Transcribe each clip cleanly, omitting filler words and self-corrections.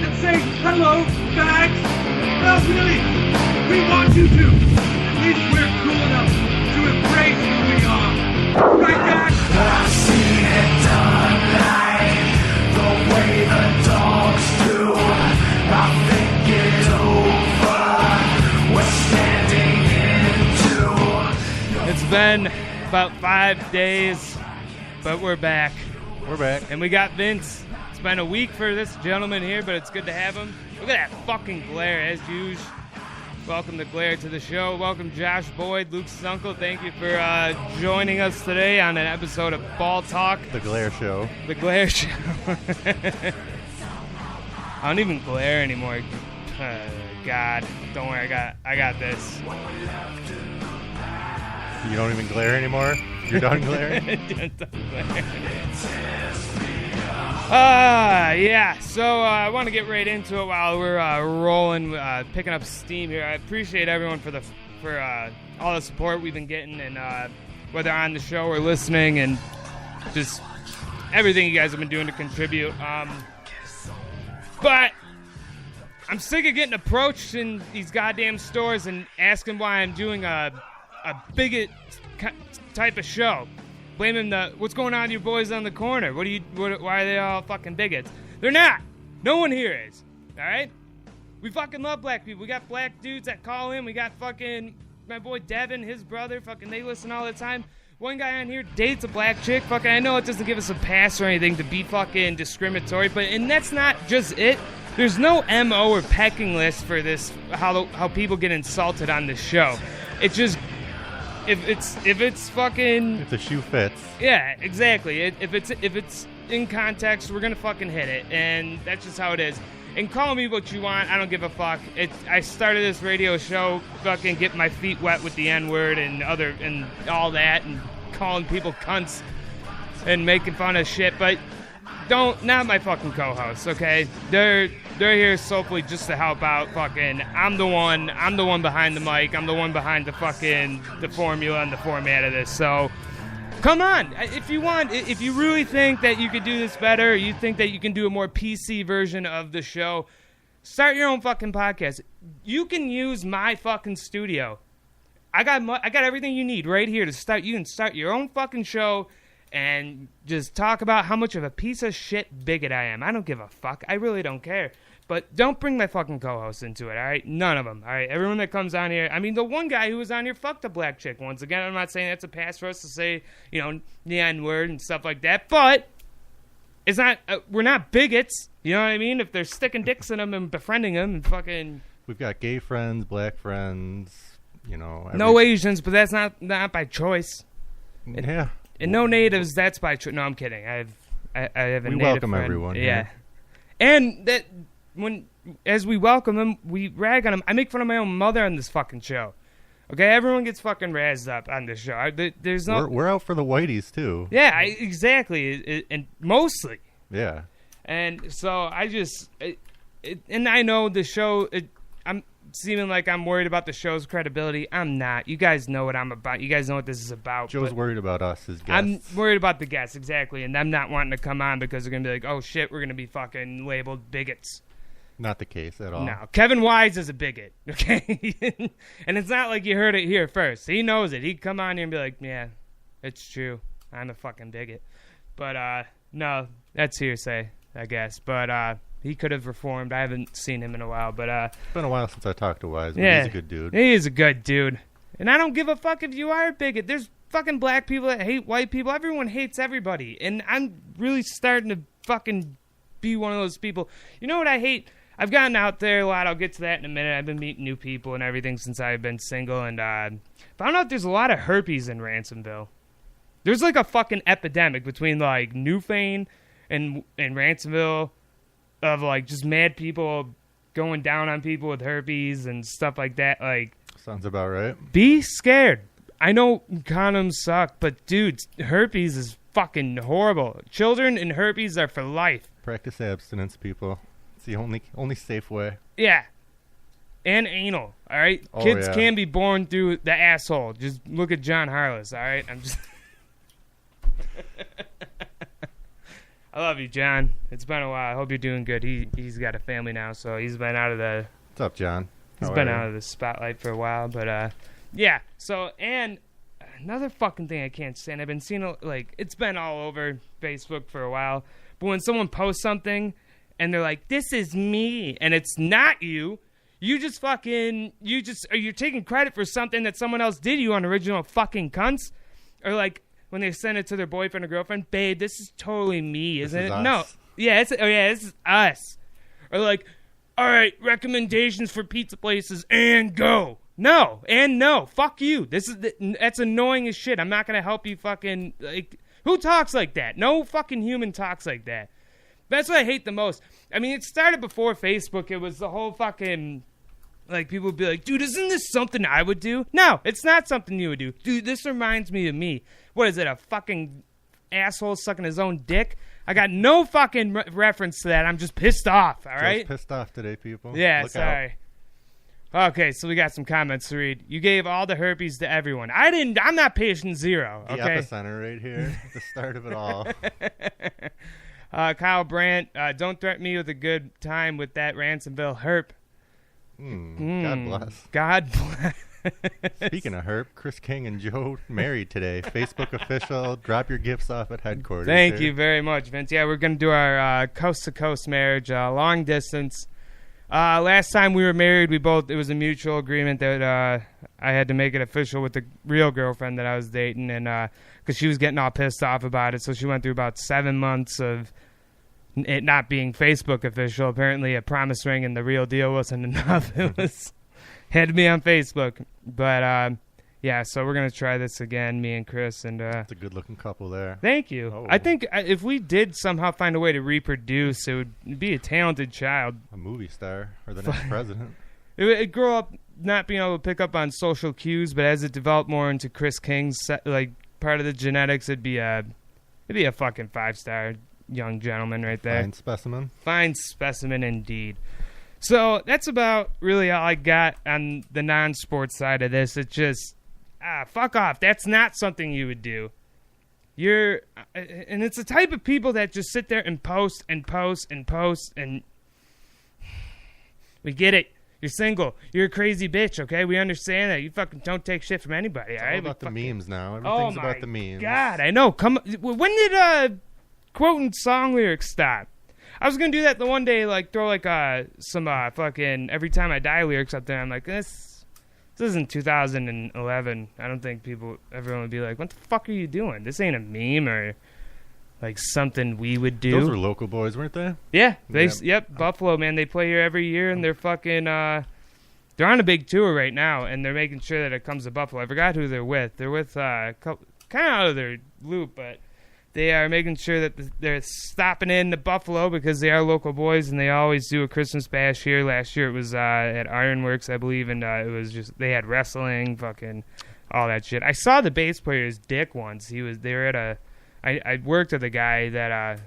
and say hello back? Well, really, we want you to. At least we're cool enough to embrace who we are. Right, Dax? I've seen it done like the way the dogs do. I think it's over. We're standing into. It's been about 5 days, but we're back. We're back. And we got Vince. It's been a week for this gentleman here, but it's good to have him. Look at that fucking glare, as usual. Welcome to Glare to the show. Welcome Josh Boyd, Luke's uncle. Thank you for joining us today on an episode of BallTalk. The Glare Show. The Glare Show. I don't even glare anymore. God, don't worry, I got this. You don't even glare anymore? You're done glaring? Yeah, so I want to get right into it while we're rolling, picking up steam here. I appreciate everyone for all the support we've been getting, and whether on the show or listening, and just everything you guys have been doing to contribute. But I'm sick of getting approached in these goddamn stores and asking why I'm doing a bigot type of show. Blaming what's going on to your boys on the corner. Why are they all fucking bigots? They're not. No one here is. All right? We fucking love black people. We got black dudes that call in. We got fucking my boy Devin, his brother. Fucking they listen all the time. One guy on here dates a black chick. Fucking I know it doesn't give us a pass or anything to be fucking discriminatory, and that's not just it. There's no MO or pecking list for this. How people get insulted on this show. It's just. If it's fucking... If the shoe fits. Yeah, exactly. If it's in context, we're going to fucking hit it. And that's just how it is. And call me what you want. I don't give a fuck. I started this radio show fucking getting my feet wet with the N-word and all that. And calling people cunts and making fun of shit. But not my fucking co-hosts, okay? They're here solely just to help out. Fucking, I'm the one behind the mic. I'm the one behind the formula and the format of this. So, come on, if you want, if you really think that you could do this better, or you think that you can do a more PC version of the show, start your own fucking podcast. You can use my fucking studio. I got everything you need right here to start. You can start your own fucking show. And just talk about how much of a piece of shit bigot I am. I don't give a fuck. I really don't care. But don't bring my fucking co-hosts into it, all right? None of them, all right? Everyone that comes on here. I mean, the one guy who was on here fucked a black chick once. Again, I'm not saying that's a pass for us to say, the N-word and stuff like that. But it's not. We're not bigots. You know what I mean? If they're sticking dicks in them and befriending them and fucking... We've got gay friends, black friends, No Asians, but that's not by choice. Yeah. And no natives, that's by choice. No, I'm kidding. I have a native welcome friend. everyone. Yeah. And that as we welcome them, we rag on them. I make fun of my own mother on this fucking show. Okay, everyone gets fucking razzed up on this show. There's no. We're out for the whiteys too. Yeah, exactly, and mostly. Yeah. And so I just, and I know the show. I'm seeming like I'm worried about the show's credibility. I'm not. You guys know what I'm about. You guys know what this is about. Joe's worried about us as guests. I'm worried about the guests, exactly, and them not wanting to come on because they're going to be like, oh, shit, we're going to be fucking labeled bigots. Not the case at all. No. Kevin Wise is a bigot, okay? And it's not like you heard it here first. He knows it. He'd come on here and be like, yeah, it's true. I'm a fucking bigot. But, no, that's hearsay, I guess. But, he could have reformed. I haven't seen him in a while, but it's been a while since I talked to Wise. But yeah, he's a good dude. He is a good dude, and I don't give a fuck if you are a bigot. There's fucking black people that hate white people. Everyone hates everybody, and I'm really starting to fucking be one of those people. You know what I hate? I've gotten out there a lot. I'll get to that in a minute. I've been meeting new people and everything since I've been single, and found out there's a lot of herpes in Ransomville. There's like a fucking epidemic between like Newfane and Ransomville. Of like just mad people going down on people with herpes and stuff like that. Like, sounds about right. Be scared. I know condoms suck, but dudes, herpes is fucking horrible. Children and herpes are for life. Practice abstinence, people. It's the only safe way. Yeah. And anal, all right? Oh, Kids yeah. can be born through the asshole. Just look at John Harless, all right? I'm just... I love you, John. It's been a while. I hope you're doing good. He's got a family now, so he's been out of the. What's up, John? He's been out of the spotlight for a while, but yeah. So and another fucking thing I can't stand. I've been seeing like it's been all over Facebook for a while, but when someone posts something and they're like, "This is me," and it's not you. You're taking credit for something that someone else did, you unoriginal fucking cunts. Or like when they send it to their boyfriend or girlfriend, babe, this is totally me, isn't it? Us. No. Yeah, this is us. Or like, all right, recommendations for pizza places and go. No, fuck you. That's annoying as shit. I'm not gonna help you fucking like who talks like that? No fucking human talks like that. That's what I hate the most. I mean, it started before Facebook. It was the whole fucking like people would be like, dude, isn't this something I would do? No, it's not something you would do. Dude, this reminds me of me. What is it, a fucking asshole sucking his own dick? I got no fucking reference to that. I'm just pissed off, all right? Just pissed off today, people. Yeah, Look sorry. Out. Okay, so we got some comments to read. You gave all the herpes to everyone. I'm not patient zero, okay? The epicenter right here. The start of it all. Kyle Brandt, don't threaten me with a good time with that Ransomville herp. God bless. God bless. Speaking of herp, Chris King and Joe married today. Facebook official. Drop your gifts off at headquarters. Thank you very much, Vince. Yeah, we're going to do our coast-to-coast marriage, long distance. Last time we were married, it was a mutual agreement that I had to make it official with the real girlfriend that I was dating, and because she was getting all pissed off about it, so she went through about 7 months of it not being Facebook official. Apparently a promise ring and the real deal wasn't enough. It had to be on Facebook. But yeah, so we're going to try this again, me and Chris. And it's a good looking couple there. Thank you. Oh. I think if we did somehow find a way to reproduce, it would be a talented child. A movie star or the next president. It grow up not being able to pick up on social cues, but as it developed more into Chris King's like part of the genetics, it'd be a fucking 5-star young gentleman right there. Fine specimen indeed. So that's about really all I got on the non-sports side of this. It's just, fuck off. That's not something you would do. And it's the type of people that just sit there and post and post and post, and we get it. You're single. You're a crazy bitch, okay? We understand that. You fucking don't take shit from anybody, all right? All about the memes now. Oh Everything's about the memes. God, I know. When did quoting song lyrics stop? I was gonna do that the one day, like throw like some fucking every time I die lyrics up there. I'm like, this isn't 2011. I don't think everyone would be like, what the fuck are you doing? This ain't a meme or like something we would do. Those were local boys, weren't they? Yeah, yep, Buffalo, man. They play here every year, and they're fucking they're on a big tour right now, and they're making sure that it comes to Buffalo. I forgot who they're with. They're with kind of out of their loop, but they are making sure that they're stopping in to Buffalo because they are local boys, and they always do a Christmas bash here. Last year it was at Ironworks, I believe, and it was just they had wrestling, fucking all that shit. I saw the bass player's dick once. They were at a. I worked with a guy that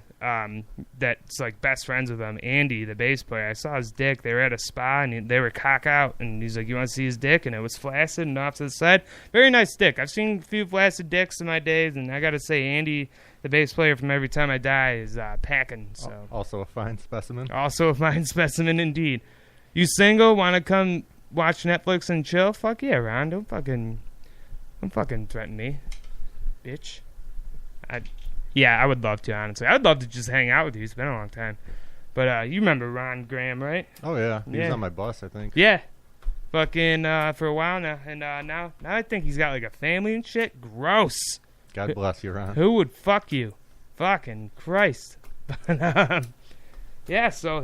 that's like best friends with him, Andy, the bass player. I saw his dick. They were at a spa, and they were cock out, and he's like, "You want to see his dick?" And it was flaccid and off to the side. Very nice dick. I've seen a few flaccid dicks in my days, and I got to say, Andy, the bass player from Every Time I Die, is packing. So also a fine specimen. Also a fine specimen indeed. You single? Want to come watch Netflix and chill? Fuck yeah, Ron. Don't fucking threaten me, bitch. I would love to, honestly. I would love to just hang out with you. It's been a long time. But you remember Ron Graham, right? Oh, yeah. He was on my bus, I think. Yeah. Fucking for a while now. And now I think he's got like a family and shit. Gross. God bless you, Ron. Who would fuck you? Fucking Christ. Yeah, so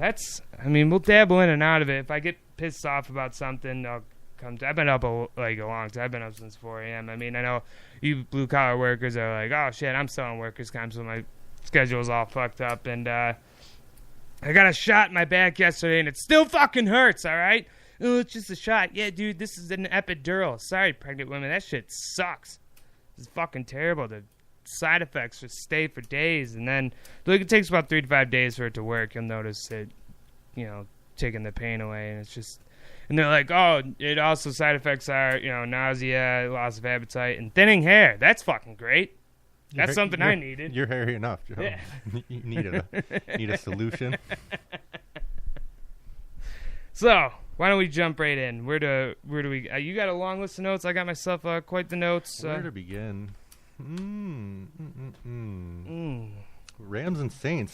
we'll dabble in and out of it. If I get pissed off about something, I'll come to. I've been up a long time. I've been up since 4 a.m. I mean, I know you blue-collar workers are like, oh, shit, I'm still on workers' comp, so my schedule's all fucked up. And I got a shot in my back yesterday, and it still fucking hurts, all right? Oh, it's just a shot. Yeah, dude, this is an epidural. Sorry, pregnant women. That shit sucks. It's fucking terrible. The side effects just stay for days, and then it takes about 3 to 5 days for it to work. You'll notice it, taking the pain away, and it's just... And they're like, oh, it also side effects are, nausea, loss of appetite, and thinning hair. That's fucking great. That's something I needed. You're hairy enough, Joe. Yeah. You need a solution. So, why don't we jump right in? Where do we? You got a long list of notes. I got myself quite the notes. Where to begin? Rams and Saints,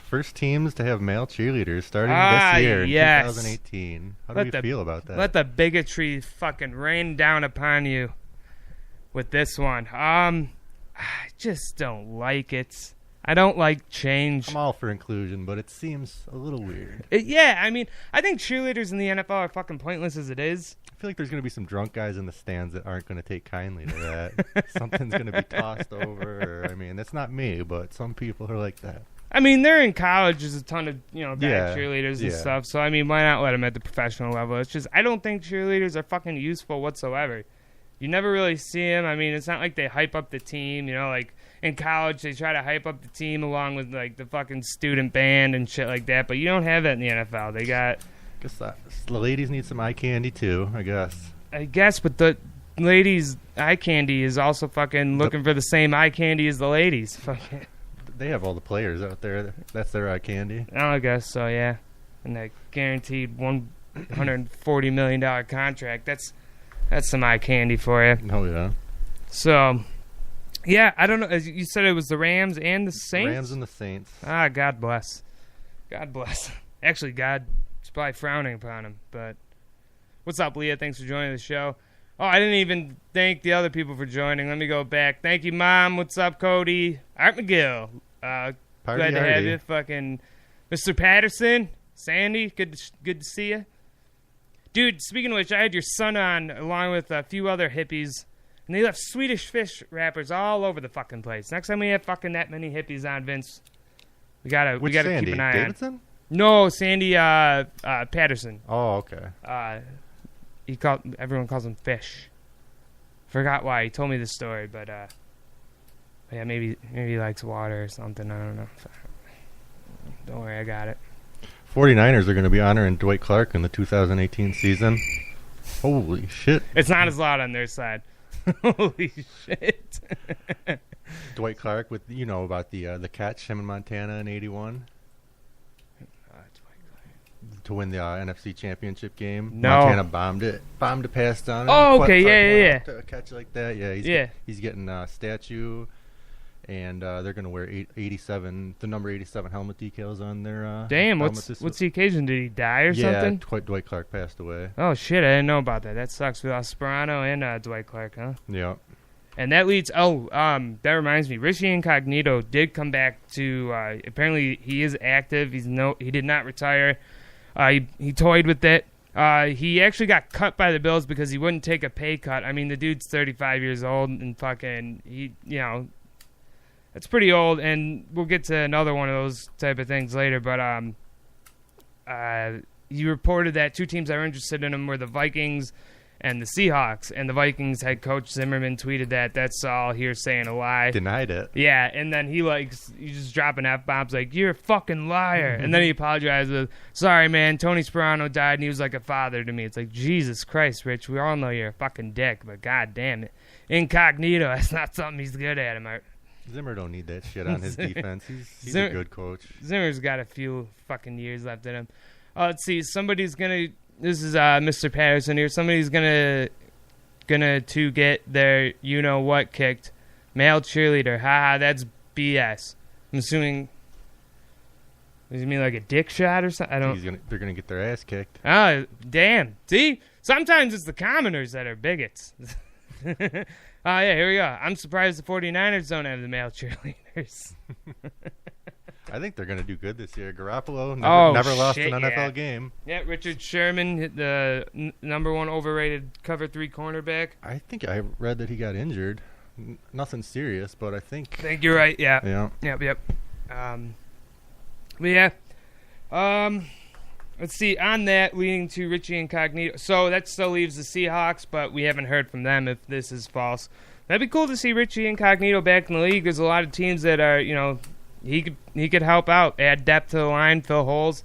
first teams to have male cheerleaders starting this year in 2018. How do you feel about that? Let the bigotry fucking rain down upon you with this one. I just don't like it. I don't like change. I'm all for inclusion, but it seems a little weird. I mean, I think cheerleaders in the NFL are fucking pointless as it is. I feel like there's going to be some drunk guys in the stands that aren't going to take kindly to that. Something's going to be tossed over. I mean, that's not me, but some people are like that. I mean, they're in college. There's a ton of, bad cheerleaders and stuff. So, I mean, why not let them at the professional level? It's just, I don't think cheerleaders are fucking useful whatsoever. You never really see them. I mean, it's not like they hype up the team, like in college they try to hype up the team along with like the fucking student band and shit like that, but you don't have that in the NFL. They got... Guess the ladies need some eye candy too, I guess, but the ladies' eye candy is also fucking looking for the same eye candy as the ladies. Fucking. They have all the players out there. That's their eye candy. I guess so, yeah. And that guaranteed $140 million contract. That's some eye candy for you. Oh, yeah. So, yeah, I don't know. As you said, it was the Rams and the Saints? Rams and the Saints. God bless. God bless. Actually, God is probably frowning upon him. But what's up, Leah? Thanks for joining the show. Oh, I didn't even thank the other people for joining. Let me go back. Thank you, Mom. What's up, Cody? Art McGill. Glad to have you. Fucking Mr. Patterson. Sandy, good to see you. Dude, speaking of which, I had your son on along with a few other hippies, and they left Swedish Fish wrappers all over the fucking place. Next time we have fucking that many hippies on, Vince, we gotta keep an eye Davidson? on. No, Sandy Patterson. Oh, okay. Everyone calls him Fish. Forgot why. He told me this story, but yeah, maybe he likes water or something. I don't know. Don't worry, I got it. 49ers are going to be honoring Dwight Clark in the 2018 season. Holy shit. It's not as loud on their side. Holy shit. Dwight Clark with, about the catch, him in Montana in 81. To win the NFC Championship game. No. Montana bombed a pass down. Oh, okay, yeah. To a catch like that, he's getting a statue. And they're going to wear 87, the number 87 helmet decals on their Damn, what's the occasion? Did he die or something? Yeah, Dwight Clark passed away. Oh, shit, I didn't know about that. That sucks. We lost Sperano and Dwight Clark, huh? Yeah. And that leads... that reminds me. Richie Incognito did come back to... apparently, he is active. He did not retire. He toyed with it. He actually got cut by the Bills because he wouldn't take a pay cut. I mean, the dude's 35 years old and fucking... It's pretty old, and we'll get to another one of those type of things later, but you reported that two teams that were interested in him were the Vikings and the Seahawks, and the Vikings head coach Zimmerman tweeted that that's all hearsay and a lie. Denied it. Yeah, and then you just dropping F-bombs like, you're a fucking liar. And then he apologized with, sorry, man, Tony Sperano died, and he was like a father to me. It's like, Jesus Christ, Rich, we all know you're a fucking dick, but god damn it. Incognito, that's not something he's good at. Zimmer don't need that shit on his defense. He's a good coach. Zimmer's got a few fucking years left in him. Let's see. Somebody's gonna. This is Mr. Patterson here. Somebody's gonna to get their what kicked. Male cheerleader. Haha, that's BS. I'm assuming. Does he mean like a dick shot or something? I don't. They're gonna get their ass kicked. Oh damn! See, sometimes it's the commoners that are bigots. Yeah, here we go. I'm surprised the 49ers don't have the male cheerleaders. I think they're going to do good this year. Garoppolo never lost an NFL game. Yeah, Richard Sherman hit the number one overrated cover 3 cornerback. I think I read that he got injured. Nothing serious, but I think you're right, yeah. Yeah. Yep. But yeah. Let's see, on that, leading to Richie Incognito. So that still leaves the Seahawks, but we haven't heard from them if this is false. That'd be cool to see Richie Incognito back in the league. There's a lot of teams that are, he could help out, add depth to the line, fill holes.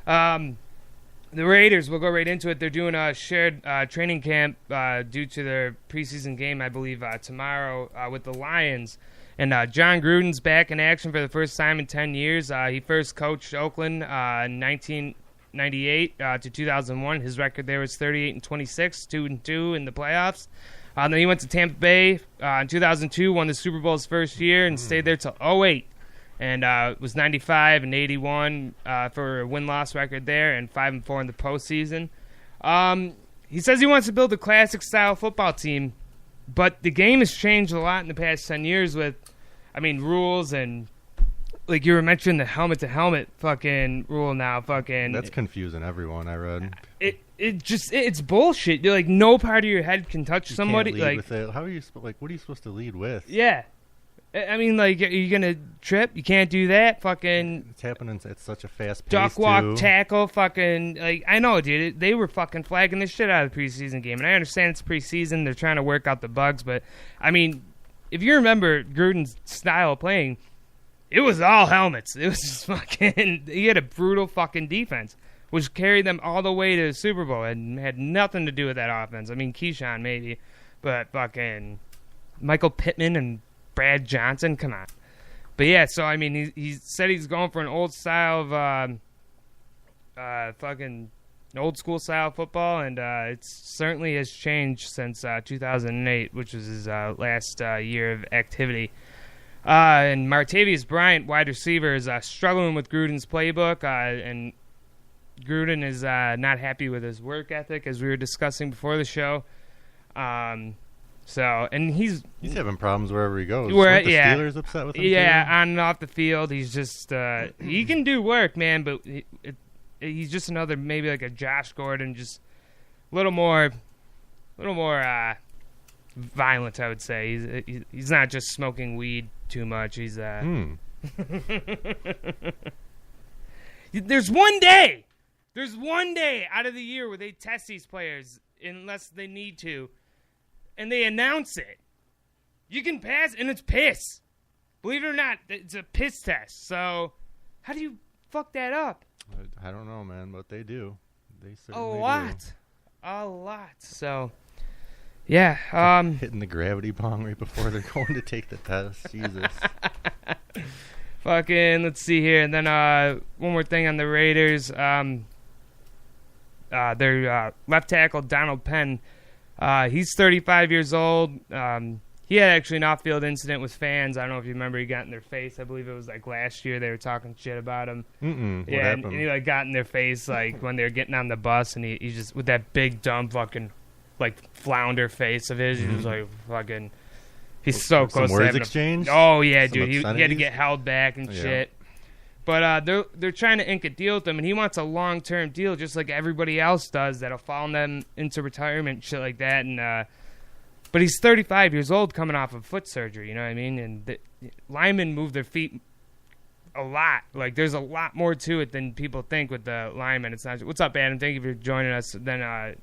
The Raiders, we'll go right into it. They're doing a shared training camp due to their preseason game, I believe, tomorrow with the Lions. And John Gruden's back in action for the first time in 10 years. He first coached Oakland in 1998 to 2001. His record there was 38-26, 2-2 in the playoffs. Then he went to Tampa Bay in 2002, won the Super Bowl his first year, and stayed there till 2008. And was 95-81 for a win-loss record there, and 5-4 in the postseason. He says he wants to build a classic-style football team, but the game has changed a lot in the past 10 years with, rules and, like you were mentioning, the helmet-to-helmet fucking rule now. Fucking That's confusing everyone, I read. It's bullshit. You're like, no part of your head can touch somebody. Can't lead like, with it. How are you? What are you supposed to lead with? Yeah. Are you gonna trip? You can't do that. Fucking. It's happening at such a fast pace. Duck walk, tackle, fucking. Like, I know, dude. They were fucking flagging the shit out of the preseason game, and I understand it's preseason. They're trying to work out the bugs, but if you remember Gruden's style of playing, it was all helmets. It was just fucking. He had a brutal fucking defense, which carried them all the way to the Super Bowl and had nothing to do with that offense. Keyshawn maybe, but fucking Michael Pittman and Brad Johnson, come on. But yeah, so he said he's going for an old style of fucking old school style football, and it certainly has changed since 2008, which was his last year of activity. And Martavius Bryant, wide receiver, is struggling with Gruden's playbook, and Gruden is not happy with his work ethic, as we were discussing before the show. And he's having problems wherever he goes. Weren't the Steelers upset with him? Yeah, too? on and off the field, he's just he can do work, man. But he's just another, maybe like a Josh Gordon, just a little more violent, I would say. He's not just smoking weed too much. He's There's one day out of the year where they test these players unless they need to. And they announce it. You can pass, and it's piss. Believe it or not, it's a piss test. So, how do you fuck that up? I don't know, man, but they do. They certainly A lot. So, yeah. Hitting the gravity bong right before they're going to take the test. Jesus. Fucking, let's see here. And then one more thing on the Raiders. Their left tackle, Donald Penn, he's 35 years old. He had actually an off-field incident with fans. I don't know if you remember. He got in their face. I believe it was like last year. They were talking shit about him. What and happened? he got in their face like when they were getting on the bus, and he just with that big dumb fucking flounder face of his. He was like fucking. He's so close. Some to words having exchange. Oh yeah, Some dude. He had to obscenities? get held back and shit. But they're trying to ink a deal with him, and he wants a long-term deal, just like everybody else does. That'll follow them into retirement, shit like that. And but he's 35 years old, coming off of foot surgery. You know what I mean? And the linemen move their feet a lot. Like there's a lot more to it than people think with the linemen. It's not. What's up, Adam? Thank you for joining us. Then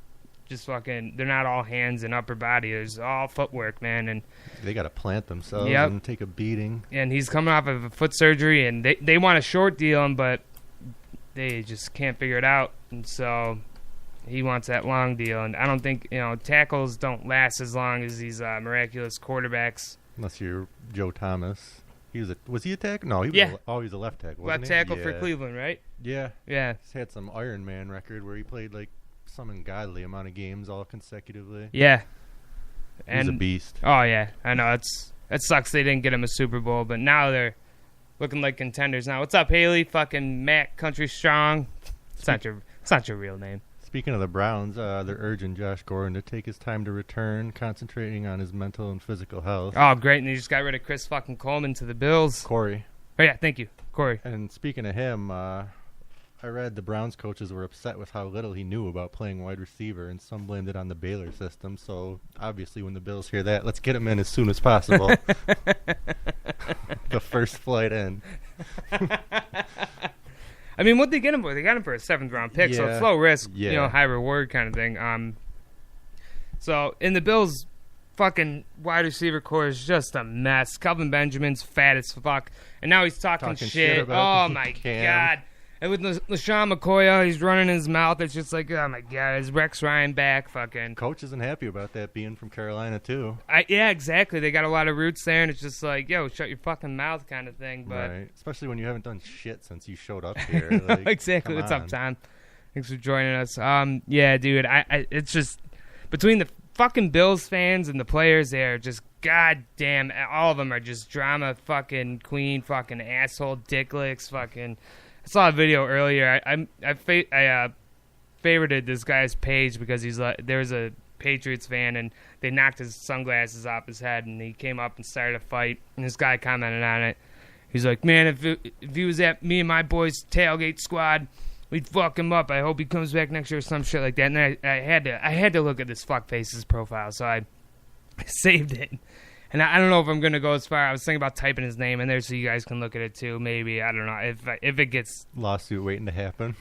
just fucking, they're not all hands and upper body. There's all footwork, man. And they got to plant themselves and take a beating. And he's coming off of a foot surgery, and they want a short deal him, but they just can't figure it out. And so he wants that long deal. And I don't think, tackles don't last as long as these miraculous quarterbacks. Unless you're Joe Thomas. Was he a tackle? No, he was always a left tackle. Left tackle for Cleveland, right? Yeah. Yeah. He's had some Iron Man record where he played some ungodly amount of games all consecutively. Yeah. He's a beast. Oh, yeah. I know. It sucks they didn't get him a Super Bowl, but now they're looking like contenders now. What's up, Haley? Fucking Matt Country Strong. It's not your real name. Speaking of the Browns, they're urging Josh Gordon to take his time to return, concentrating on his mental and physical health. Oh, great. And they just got rid of Chris fucking Coleman to the Bills. Corey. Oh, yeah. Thank you, Corey. And speaking of him, I read the Browns coaches were upset with how little he knew about playing wide receiver, and some blamed it on the Baylor system. So, obviously, when the Bills hear that, let's get him in as soon as possible. The first flight in. What'd they get him for? They got him for a 7th-round pick, so it's low risk, high reward kind of thing. So, in the Bills' fucking wide receiver core is just a mess. Kelvin Benjamin's fat as fuck, and now he's talking shit. about Oh, my God. And with LaShawn McCoy, he's running his mouth. It's just like, oh my God, is Rex Ryan back? Fucking. Coach isn't happy about that being from Carolina too. Yeah, exactly. They got a lot of roots there, and it's just like, yo, shut your fucking mouth kind of thing. But right. Especially when you haven't done shit since you showed up here. Like, exactly. What's up, Tom? Thanks for joining us. Yeah, dude. It's just between the fucking Bills fans and the players there, just goddamn, all of them are just drama fucking queen, fucking asshole, dick licks, fucking. I saw a video earlier. I favorited this guy's page because he's like, there was a Patriots fan and they knocked his sunglasses off his head and he came up and started a fight and this guy commented on it. He's like, man, if he was at me and my boys' tailgate squad, we'd fuck him up. I hope he comes back next year or some shit like that. And I had to look at this fuckface's profile, so I saved it. And I don't know if I'm going to go as far. I was thinking about typing his name in there so you guys can look at it too. Maybe. I don't know. If it gets... Lawsuit waiting to happen.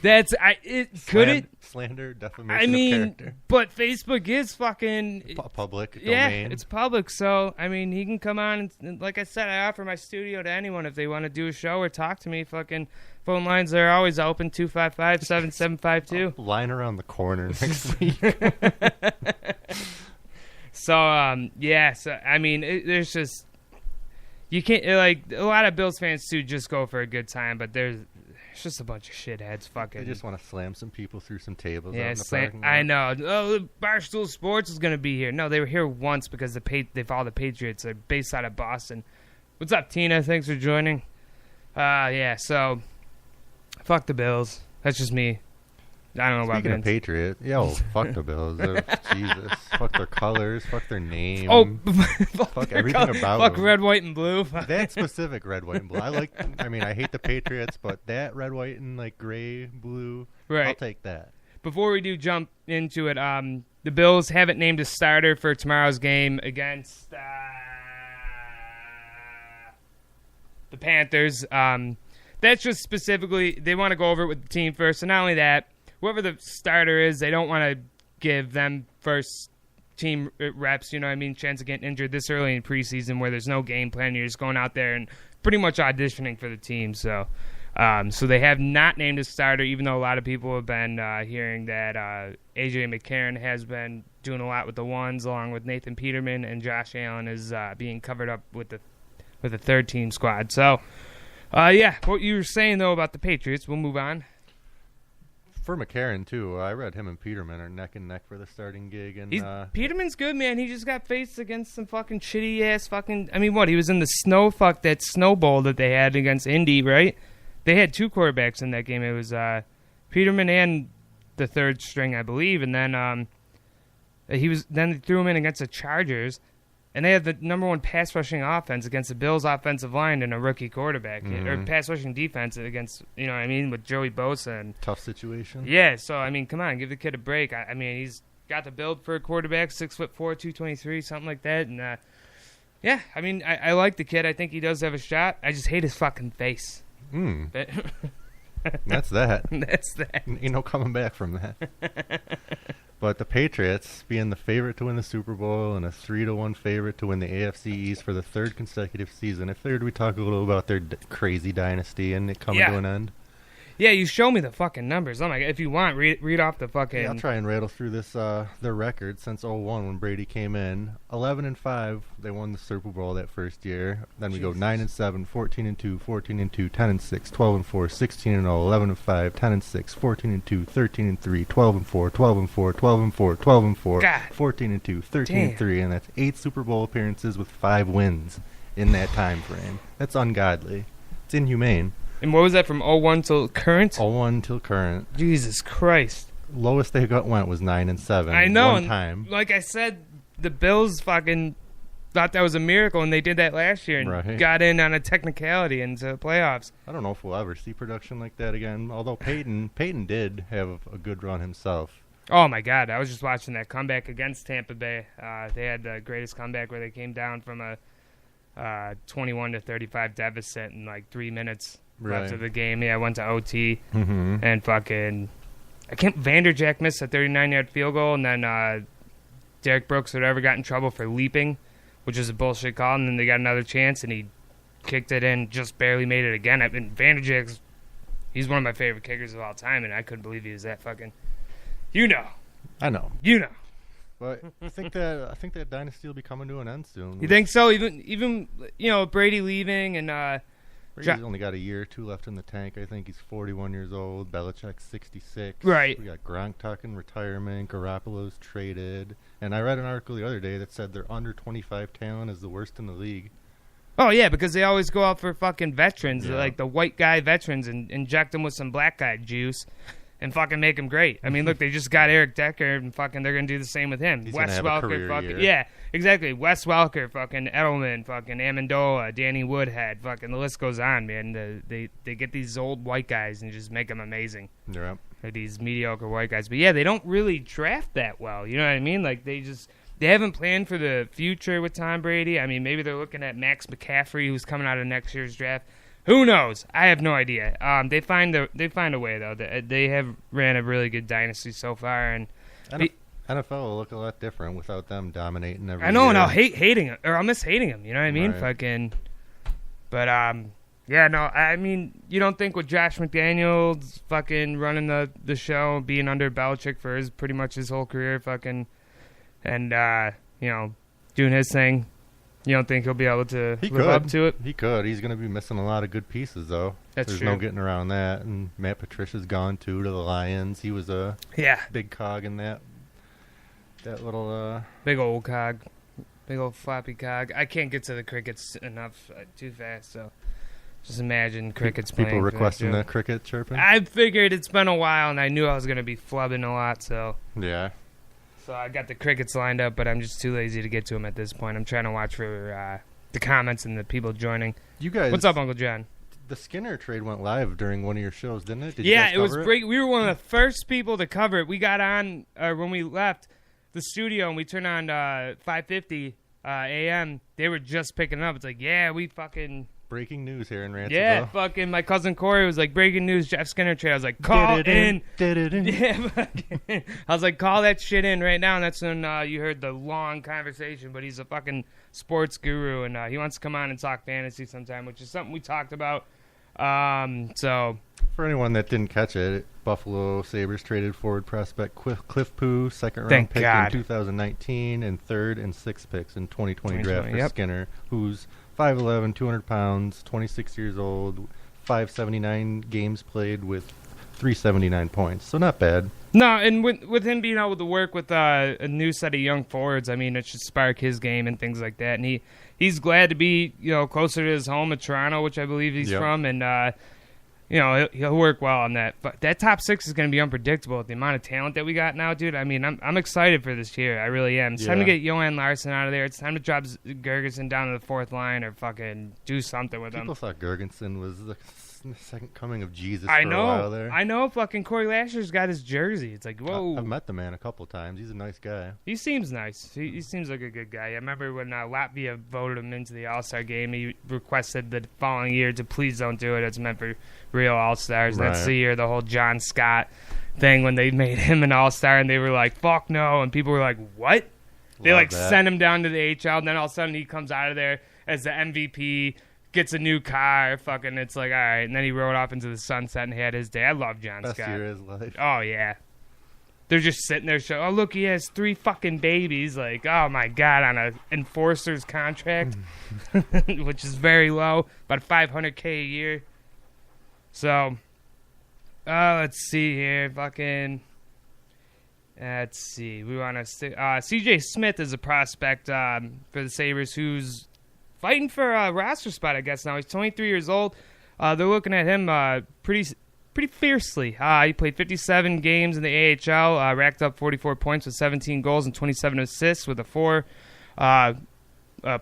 Slander, defamation of character. But Facebook is fucking... Public domain. Yeah, it's public. So, I mean, he can come on. And like I said, I offer my studio to anyone if they want to do a show or talk to me. Fucking phone lines are always open, 255-7752. Line around the corner next week. So, yeah, so, I mean, there's just, you can't, like, a lot of Bills fans, too, just go for a good time, but there's just a bunch of shitheads fucking. They just want to slam some people through some tables. Yeah, out in the parking lot. I know. Oh, Barstool Sports is going to be here. No, they were here once because they follow the Patriots. They're based out of Boston. What's up, Tina? Thanks for joining. Yeah, so, fuck the Bills. That's just me. I don't know Speaking about of Patriot, fuck the Bills. Jesus. Fuck their colors. Fuck their name. Oh, fuck everything about fuck them. red, white, and blue. That specific red, white, and blue. I hate the Patriots, but that red, white, and like gray, blue, right. I'll take that. Before we do jump into it, the Bills haven't named a starter for tomorrow's game against the Panthers. That's just specifically, they want to go over it with the team first. And not only that, whoever the starter is, they don't want to give them first team reps, you know what I mean? Chance of getting injured this early in preseason where there's no game plan. You're just going out there and pretty much auditioning for the team. So so they have not named a starter, even though a lot of people have been hearing that A.J. McCarron has been doing a lot with the ones, along with Nathan Peterman, and Josh Allen is being covered up with the third team squad. So, yeah, what you were saying, though, about the Patriots, we'll move on. For McCarron, too, I read him and Peterman are neck and neck for the starting gig. And Peterman's good, man. He just got faced against some fucking shitty-ass fucking... I mean, what? He was in the that Snow Bowl that they had against Indy, right? They had two quarterbacks in that game. It was Peterman and the third string, I believe. And then they threw him in against the Chargers. And they had the number one pass rushing offense against the Bills' offensive line and a rookie quarterback. Mm-hmm. Or pass rushing defense against, you know what I mean, with Joey Bosa. And, tough situation. yeah, so, I mean, come on, give the kid a break. I mean, he's got the build for a quarterback, 6'4", 223, something like that. And, yeah, I mean, I like the kid. I think he does have a shot. I just hate his fucking face. But That's that. That's that. Ain't no coming back from that. But the Patriots, being the favorite to win the Super Bowl and a 3-1 favorite to win the AFC East for the third consecutive season, I figured we'd talk a little about their crazy dynasty and it coming to an end. Yeah, you show me the fucking numbers. Oh my God, if you want, read off the fucking... Yeah, I'll try and rattle through this their record since 2001 when Brady came in. 11-5, they won the Super Bowl that first year. Then we go 9-7, 14-2, 14-2, 10-6, 12-4, 16-0, 11-5, 10-6, 14-2, 13-3, 12-4, 12-4, 12-4, 12-4, 14-2, 13-3, and that's 8 Super Bowl appearances with 5 wins in that time frame. That's ungodly. It's inhumane. And what was that from 01 till current? 01 till current. Jesus Christ. Lowest they went was 9-7. I know. One time. Like I said, the Bills fucking thought that was a miracle, and they did that last year and got in on a technicality into the playoffs. I don't know if we'll ever see production like that again, although Peyton did have a good run himself. Oh, my God. I was just watching that comeback against Tampa Bay. They had the greatest comeback where they came down from a 21-35 deficit in like 3 minutes. Left of the game. Yeah, I went to OT and fucking... Vanderjack missed a 39-yard field goal, and then Derek Brooks or whatever got in trouble for leaping, which is a bullshit call, and then they got another chance, and he kicked it in, just barely made it again. I mean, Vanderjack's... He's one of my favorite kickers of all time, and I couldn't believe he was that fucking. I know. But I think that dynasty will be coming to an end soon. You think so? Even Brady leaving and Brady's only got a year or two left in the tank. I think he's 41 years old. Belichick's 66. Right. We got Gronk talking retirement. Garoppolo's traded. And I read an article the other day that said their under 25 talent is the worst in the league. Oh, yeah, because they always go out for fucking veterans, like the white guy veterans, and inject them with some black guy juice and fucking make them great. I mean, look, they just got Eric Decker, and fucking they're going to do the same with him. He's Wes gonna have a Welker, career fucking, year. yeah, exactly. Wes Welker, fucking Edelman, fucking Amendola, Danny Woodhead, fucking the list goes on, man. They get these old white guys and just make them amazing. Yeah. Like these mediocre white guys. But, yeah, they don't really draft that well. You know what I mean? Like, they haven't planned for the future with Tom Brady. I mean, maybe they're looking at Max McCaffrey, who's coming out of next year's draft. Who knows? I have no idea. They find a way though. They have ran a really good dynasty so far, and NFL will look a lot different without them dominating every I know, year. and I'll miss hating him. You know what I mean? Right. Fucking. But yeah, no. I mean, you don't think with Josh McDaniels fucking running the show, being under Belichick for pretty much his whole career, fucking, and doing his thing. You don't think he'll be able to live up to it? He could. He's going to be missing a lot of good pieces, though. There's no getting around that. And Matt Patricia's gone, too, to the Lions. He was a big cog in that little... Big old cog. Big old floppy cog. I can't get to the crickets enough too fast, so just imagine crickets playing. People requesting the cricket chirping? I figured it's been a while, and I knew I was going to be flubbing a lot, so... Yeah. So I got the crickets lined up, but I'm just too lazy to get to them at this point. I'm trying to watch for the comments and the people joining. You guys, what's up, Uncle John? The Skinner trade went live during one of your shows, didn't it? Yeah, it was great. We were one of the first people to cover it. We got on when we left the studio and we turned on 5:50 a.m. They were just picking it up. It's like, yeah, we fucking... Breaking news here in Ranceville. Yeah, fucking my cousin Corey was like, breaking news, Jeff Skinner trade. I was like, call in. Yeah, fucking, I was like, call that shit in right now. And that's when you heard the long conversation. But he's a fucking sports guru, and he wants to come on and talk fantasy sometime, which is something we talked about. So for anyone that didn't catch it, Buffalo Sabres traded forward prospect Cliff Poo, second-round Thank pick God. in 2019, and third and sixth picks in 2020 draft for yep. Skinner, who's 5'11", 200 pounds, 26 years old, 579 games played with 379 points. So not bad. No, and with him being able to work with a new set of young forwards, I mean, it should spark his game and things like that. And he's glad to be, closer to his home of Toronto, which I believe he's from, and he'll work well on that. But that top six is going to be unpredictable with the amount of talent that we got now, dude. I mean, I'm excited for this year. I really am. It's time to get Johan Larson out of there. It's time to drop Gergensen down to the fourth line or fucking do something with him. People thought Gergensen was the second coming of Jesus for a while there. I know. Fucking Corey Lasher's got his jersey. It's like, whoa. I've met the man a couple times. He's a nice guy. He seems nice. He seems like a good guy. I remember when Latvia voted him into the All-Star game, he requested the following year to please don't do it. It's meant for real All-Stars. Right. That's the year the whole John Scott thing when they made him an All-Star, and they were like, fuck no. And people were like, what? They sent him down to the AHL, and then all of a sudden he comes out of there as the MVP, gets a new car, fucking, it's like, all right. And then he rode off into the sunset and he had his day. I love John Best Scott. year of his life. Oh, yeah. They're just sitting there showing, oh, look, he has 3 fucking babies. Like, oh, my God, on an enforcer's contract, which is very low, about $500K a year. So, let's see here. Fucking, let's see. We want to CJ Smith is a prospect for the Sabres who's fighting for a roster spot, I guess, now. He's 23 years old. They're looking at him pretty fiercely. He played 57 games in the AHL, racked up 44 points with 17 goals and 27 assists with a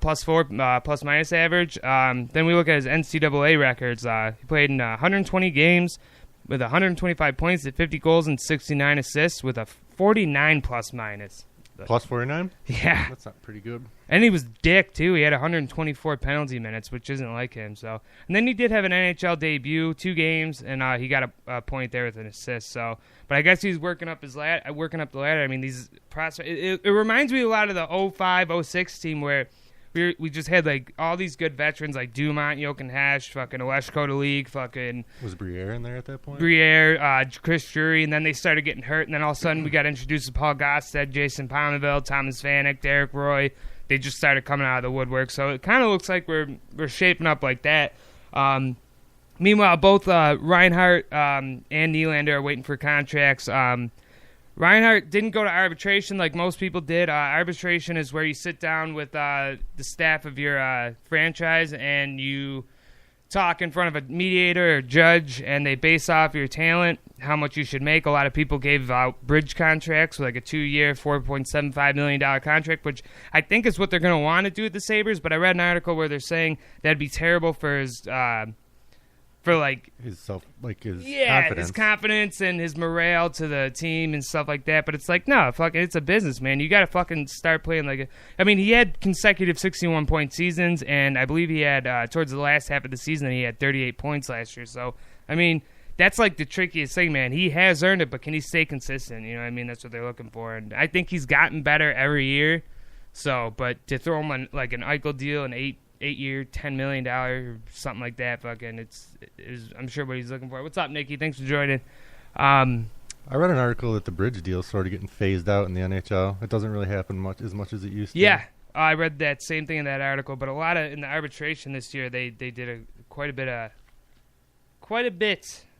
plus-minus average. Then we look at his NCAA records. He played in 120 games with 125 points at 50 goals and 69 assists with a 49 plus-minus. Plus 49? Yeah. That's not pretty good. And he was dick, too. He had 124 penalty minutes, which isn't like him. So, and then he did have an NHL debut, 2 games, and he got a point there with an assist. So, but I guess he's working up the ladder. I mean, these prospects. It reminds me a lot of the 05-06 team where we just had like all these good veterans like Dumont, Jochen Hash, fucking Oleshko to league, fucking Was Briere in there at that point? Briere, Chris Drury, and then they started getting hurt, and then all of a sudden we got introduced to Paul Gosted, Jason Palmaville, Thomas Vanek, Derek Roy. They just started coming out of the woodwork, so it kind of looks like we're shaping up like that. Meanwhile, both Reinhardt and Nylander are waiting for contracts. Reinhardt didn't go to arbitration like most people did. Arbitration is where you sit down with the staff of your franchise and you talk in front of a mediator or judge, and they base off your talent, how much you should make. A lot of people gave out bridge contracts, like a 2-year, $4.75 million contract, which I think is what they're going to want to do with the Sabres. But I read an article where they're saying that'd be terrible for his his confidence. his confidence and his morale to the team and stuff like that. But it's like, no, fucking, it's a business, man. You got to fucking start playing like a. I mean, he had consecutive 61-point seasons, and I believe he had towards the last half of the season he had 38 points last year. So, I mean, that's like the trickiest thing, man. He has earned it, but can he stay consistent? You know what I mean? That's what they're looking for, and I think he's gotten better every year. So, but to throw him on like an Eichel deal, an 8-year, $10 million or something like that, fucking, it's I'm sure what he's looking for. What's up, Nikki? Thanks for joining. I read an article that the bridge deal is sort of getting phased out in the NHL. It doesn't really happen as much as it used to. Yeah, I read that same thing in that article. But a lot of in the arbitration this year, they did quite a bit.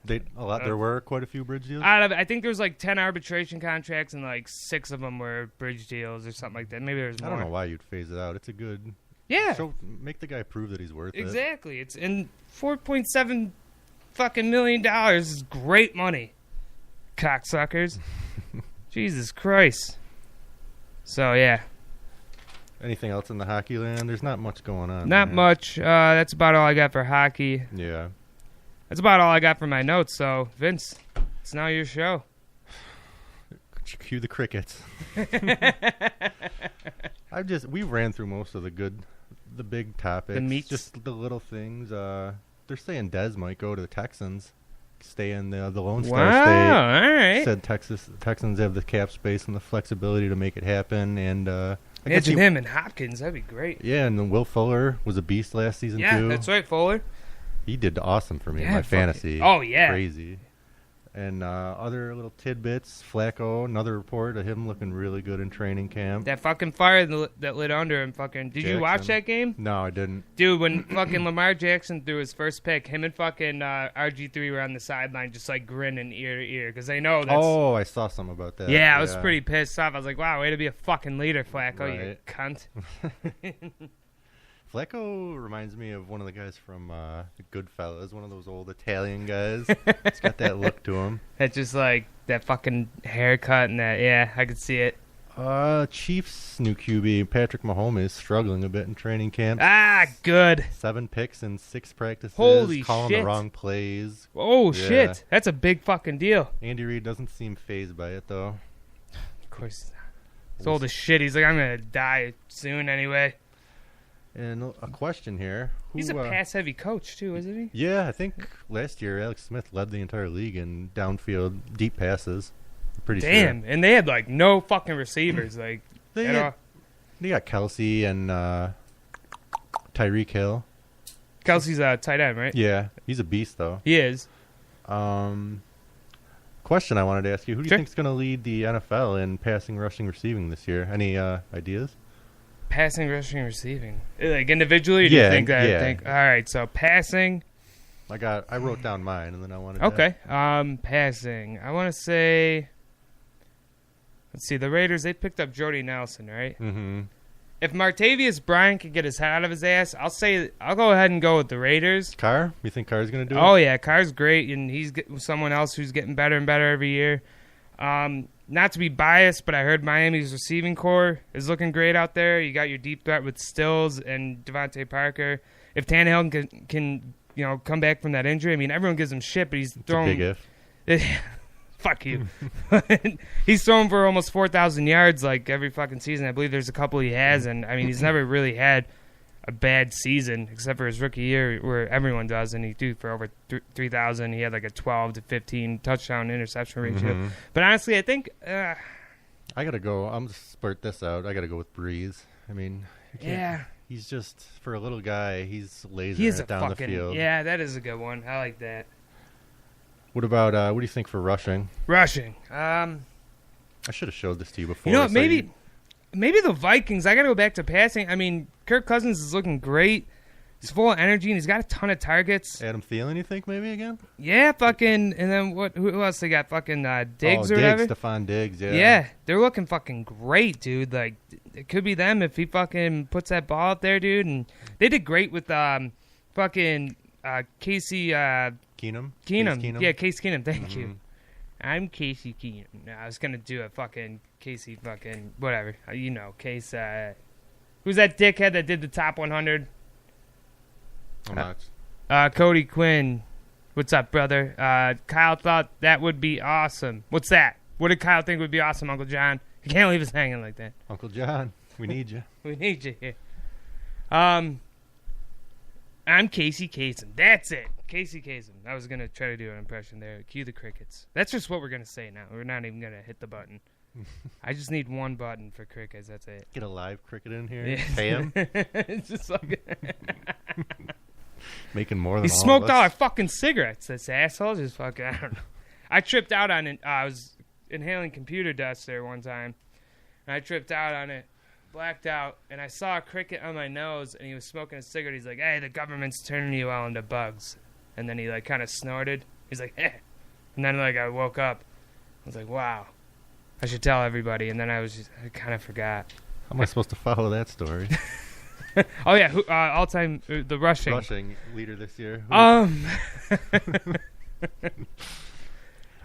There were quite a few bridge deals. I think there was like 10 arbitration contracts, and like 6 of them were bridge deals or something like that. Maybe there's more. I don't know why you'd phase it out. It's a good. Yeah. Make the guy prove that he's worth it. Exactly. It's in $4.7 fucking million is great money. Cocksuckers. Jesus Christ. So yeah. Anything else in the hockey land? There's not much going on. Not much. That's about all I got for hockey. Yeah. That's about all I got for my notes. So Vince, it's now your show. Cue the crickets. We ran through most of the big topics. The meats. Just the little things. They're saying Dez might go to the Texans, stay in the Lone Star State. Wow, all right. Said Texans have the cap space and the flexibility to make it happen. And imagine him and Hopkins. That'd be great. Yeah, and then Will Fuller was a beast last season too. Yeah, that's right, Fuller. He did awesome for me in Yeah, my fantasy. Oh yeah, crazy. And other little tidbits. Flacco, another report of him looking really good in training camp. that fucking fire that lit under him. Fucking. Did you watch that game? No, I didn't. Dude, when fucking Lamar Jackson threw his first pick, him and fucking RG3 were on the sideline just like grinning ear to ear because they know that's... Oh, I saw something about that. Yeah, I was pretty pissed off. I was like, wow, way to be a fucking leader, Flacco, Right. you cunt. Flacco reminds me of one of the guys from Goodfellas, one of those old Italian guys. He's got that look to him. That's just like that fucking haircut and that, yeah, I could see it. Chiefs' new QB, Patrick Mahomes, is struggling a bit in training camp. Ah, good. 7 picks in 6 practices. Holy calling shit. the wrong plays. Oh, Yeah. shit. That's a big fucking deal. Andy Reid doesn't seem fazed by it, though. Of course. He's old as shit. He's like, I'm going to die soon anyway. And a question here. He's a pass-heavy coach, too, isn't he? Yeah, I think last year Alex Smith led the entire league in downfield deep passes. Pretty Damn. sure. And they had, like, no fucking receivers. Like, They got Kelsey and Tyreek Hill. Kelsey's a tight end, right? Yeah, he's a beast, though. He is. Question I wanted to ask you. Who do you Sure. think is going to lead the NFL in passing, rushing, receiving this year? Any ideas? Passing, rushing, receiving. Like, individually, or do you Yeah, think that? yeah. All right, so passing. I wrote down mine, and then I wanted to... Okay. Passing. I want to say... Let's see. The Raiders, they picked up Jordy Nelson, right? Mm-hmm. If Martavius Bryant could get his head out of his ass, I'll go ahead and go with the Raiders. Carr? You think Carr's going to do it? Oh, yeah. Carr's great, and he's someone else who's getting better and better every year. Not to be biased, but I heard Miami's receiving core is looking great out there. You got your deep threat with Stills and Devontae Parker. If Tannehill can come back from that injury, I mean, everyone gives him shit, but he's throwing... It's a big if. Fuck you. He's thrown for almost 4,000 yards like every fucking season. I believe there's a couple he has, and I mean he's never really had a bad season except for his rookie year where everyone does, and he threw for over 3,000. He had like a 12 to 15 touchdown interception ratio. Mm-hmm. But honestly, I think I gotta go. I'm gonna spurt this out. I gotta go with Breeze. I mean, yeah, He's just, for a little guy, he's lasering He is it down the field. Yeah, that is a good one. I like that. What about, what do you think for rushing? Rushing. I should have showed this to you before. You know, maybe the Vikings. I got to go back to passing. I mean, Kirk Cousins is looking great. He's full of energy, and he's got a ton of targets. Adam Thielen, you think, maybe again? Yeah, fucking, and then who else they got? Fucking Diggs or whatever? Stephon Diggs, yeah. Yeah, they're looking fucking great, dude. Like, it could be them if he fucking puts that ball up there, dude. And they did great with fucking Casey Keenum? Keenum. Yeah, Case Keenum, thank you. Mm-hmm. I'm Casey Keenum. No, I was going to do a fucking Casey fucking whatever. You know, Case, who's that dickhead that did the top 100? I'm not. Cody Quinn. What's up, brother? Kyle thought that would be awesome. What's that? What did Kyle think would be awesome, Uncle John? You can't leave us hanging like that. Uncle John, we need you. We need you here. I'm Casey Kasem. That's it. Casey Kasem. I was going to try to do an impression there. Cue the crickets. That's just what we're going to say now. We're not even going to hit the button. I just need one button for crickets. That's it. Get a live cricket in here. Yeah. Pay him. It's just like... Making more than he all smoked of all us. our fucking cigarettes. This asshole just fucking. I don't know. I tripped out on it. I was inhaling computer dust there one time, and I tripped out on it, blacked out, and I saw a cricket on my nose, and he was smoking a cigarette. He's like, "Hey, the government's turning you all into bugs," and then he like kind of snorted. He's like, "Eh," and then like I woke up. I was like, "Wow, I should tell everybody," and then I kind of forgot. How am I supposed to follow that story? Oh yeah, all-time the Rushing leader this year. I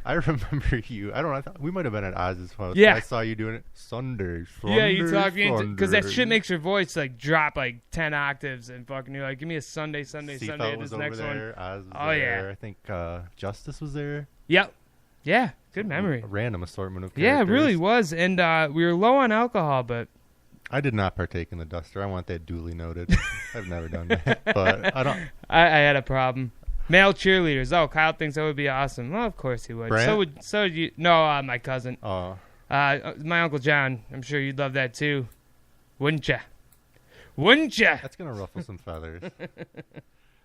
remember you. I don't know. I thought we might have been at Oz's house. Yeah. I saw you doing it Sunday. Yeah, you talk me into because that Sunday. shit makes your voice like drop like 10 octaves and fucking you're like, give me a Sunday, Seafout and was this over next there. one. Oz was Oh, there. yeah. I think Justice was there. Yep. Yeah, good memory. A random assortment of Yeah, it characters. really was, and we were low on alcohol, but I did not partake in the duster. I want that duly noted. I've never done that, but I don't. I had a problem. Male cheerleaders. Oh, Kyle thinks that would be awesome. Well, of course he would. Brant? So would you. No, my cousin. Oh, My Uncle John. I'm sure you'd love that too. Wouldn't ya? Wouldn't ya? that's gonna ruffle some feathers.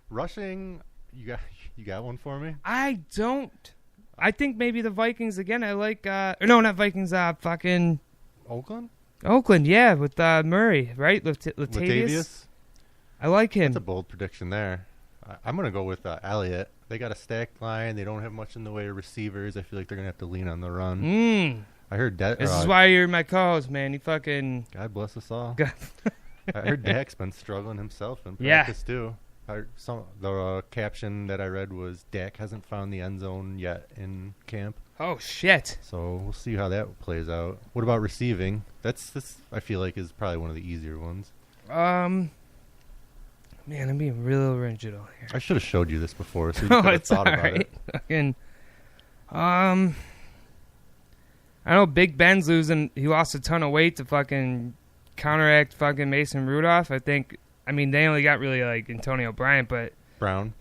Rushing, you got one for me? I don't. I think maybe the Vikings again. I like. No, not Vikings. Fucking Oakland? Oakland. Yeah, with Murray, right? Latavius. I like him. That's a bold prediction there. I'm gonna go with Elliott. They got a stacked line. They don't have much in the way of receivers. I feel like they're gonna have to lean on the run. I heard that. This is why you're my co-host, man. You fucking. God bless us all. God. I heard Dak's been struggling himself in practice too. The caption that I read was Dak hasn't found the end zone yet in camp. Oh shit. So we'll see how that plays out. What about receiving? This I feel like is probably one of the easier ones. Man, I'm being real original here. I should have showed you this before, so you Oh, could have it's thought all about right. it. Fucking. I know Big Ben's losing. He lost a ton of weight to fucking counteract fucking Mason Rudolph. I mean, they only got really like Antonio Bryant, but Brown.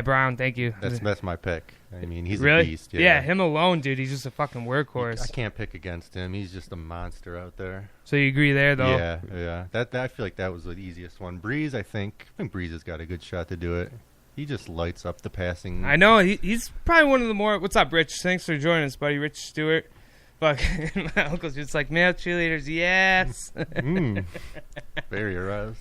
Brown. Thank you. That's my pick. I mean, he's really? a beast. Yeah, him alone, dude. He's just a fucking workhorse. I can't pick against him. He's just a monster out there. So you agree there, though? Yeah. That I feel like that was the easiest one. Breeze, I think Breeze has got a good shot to do it. He just lights up the passing. I know. He's probably one of the more... What's up, Rich? Thanks for joining us, buddy. Rich Stewart. Fucking my uncle's just like, male cheerleaders, yes. Very aroused.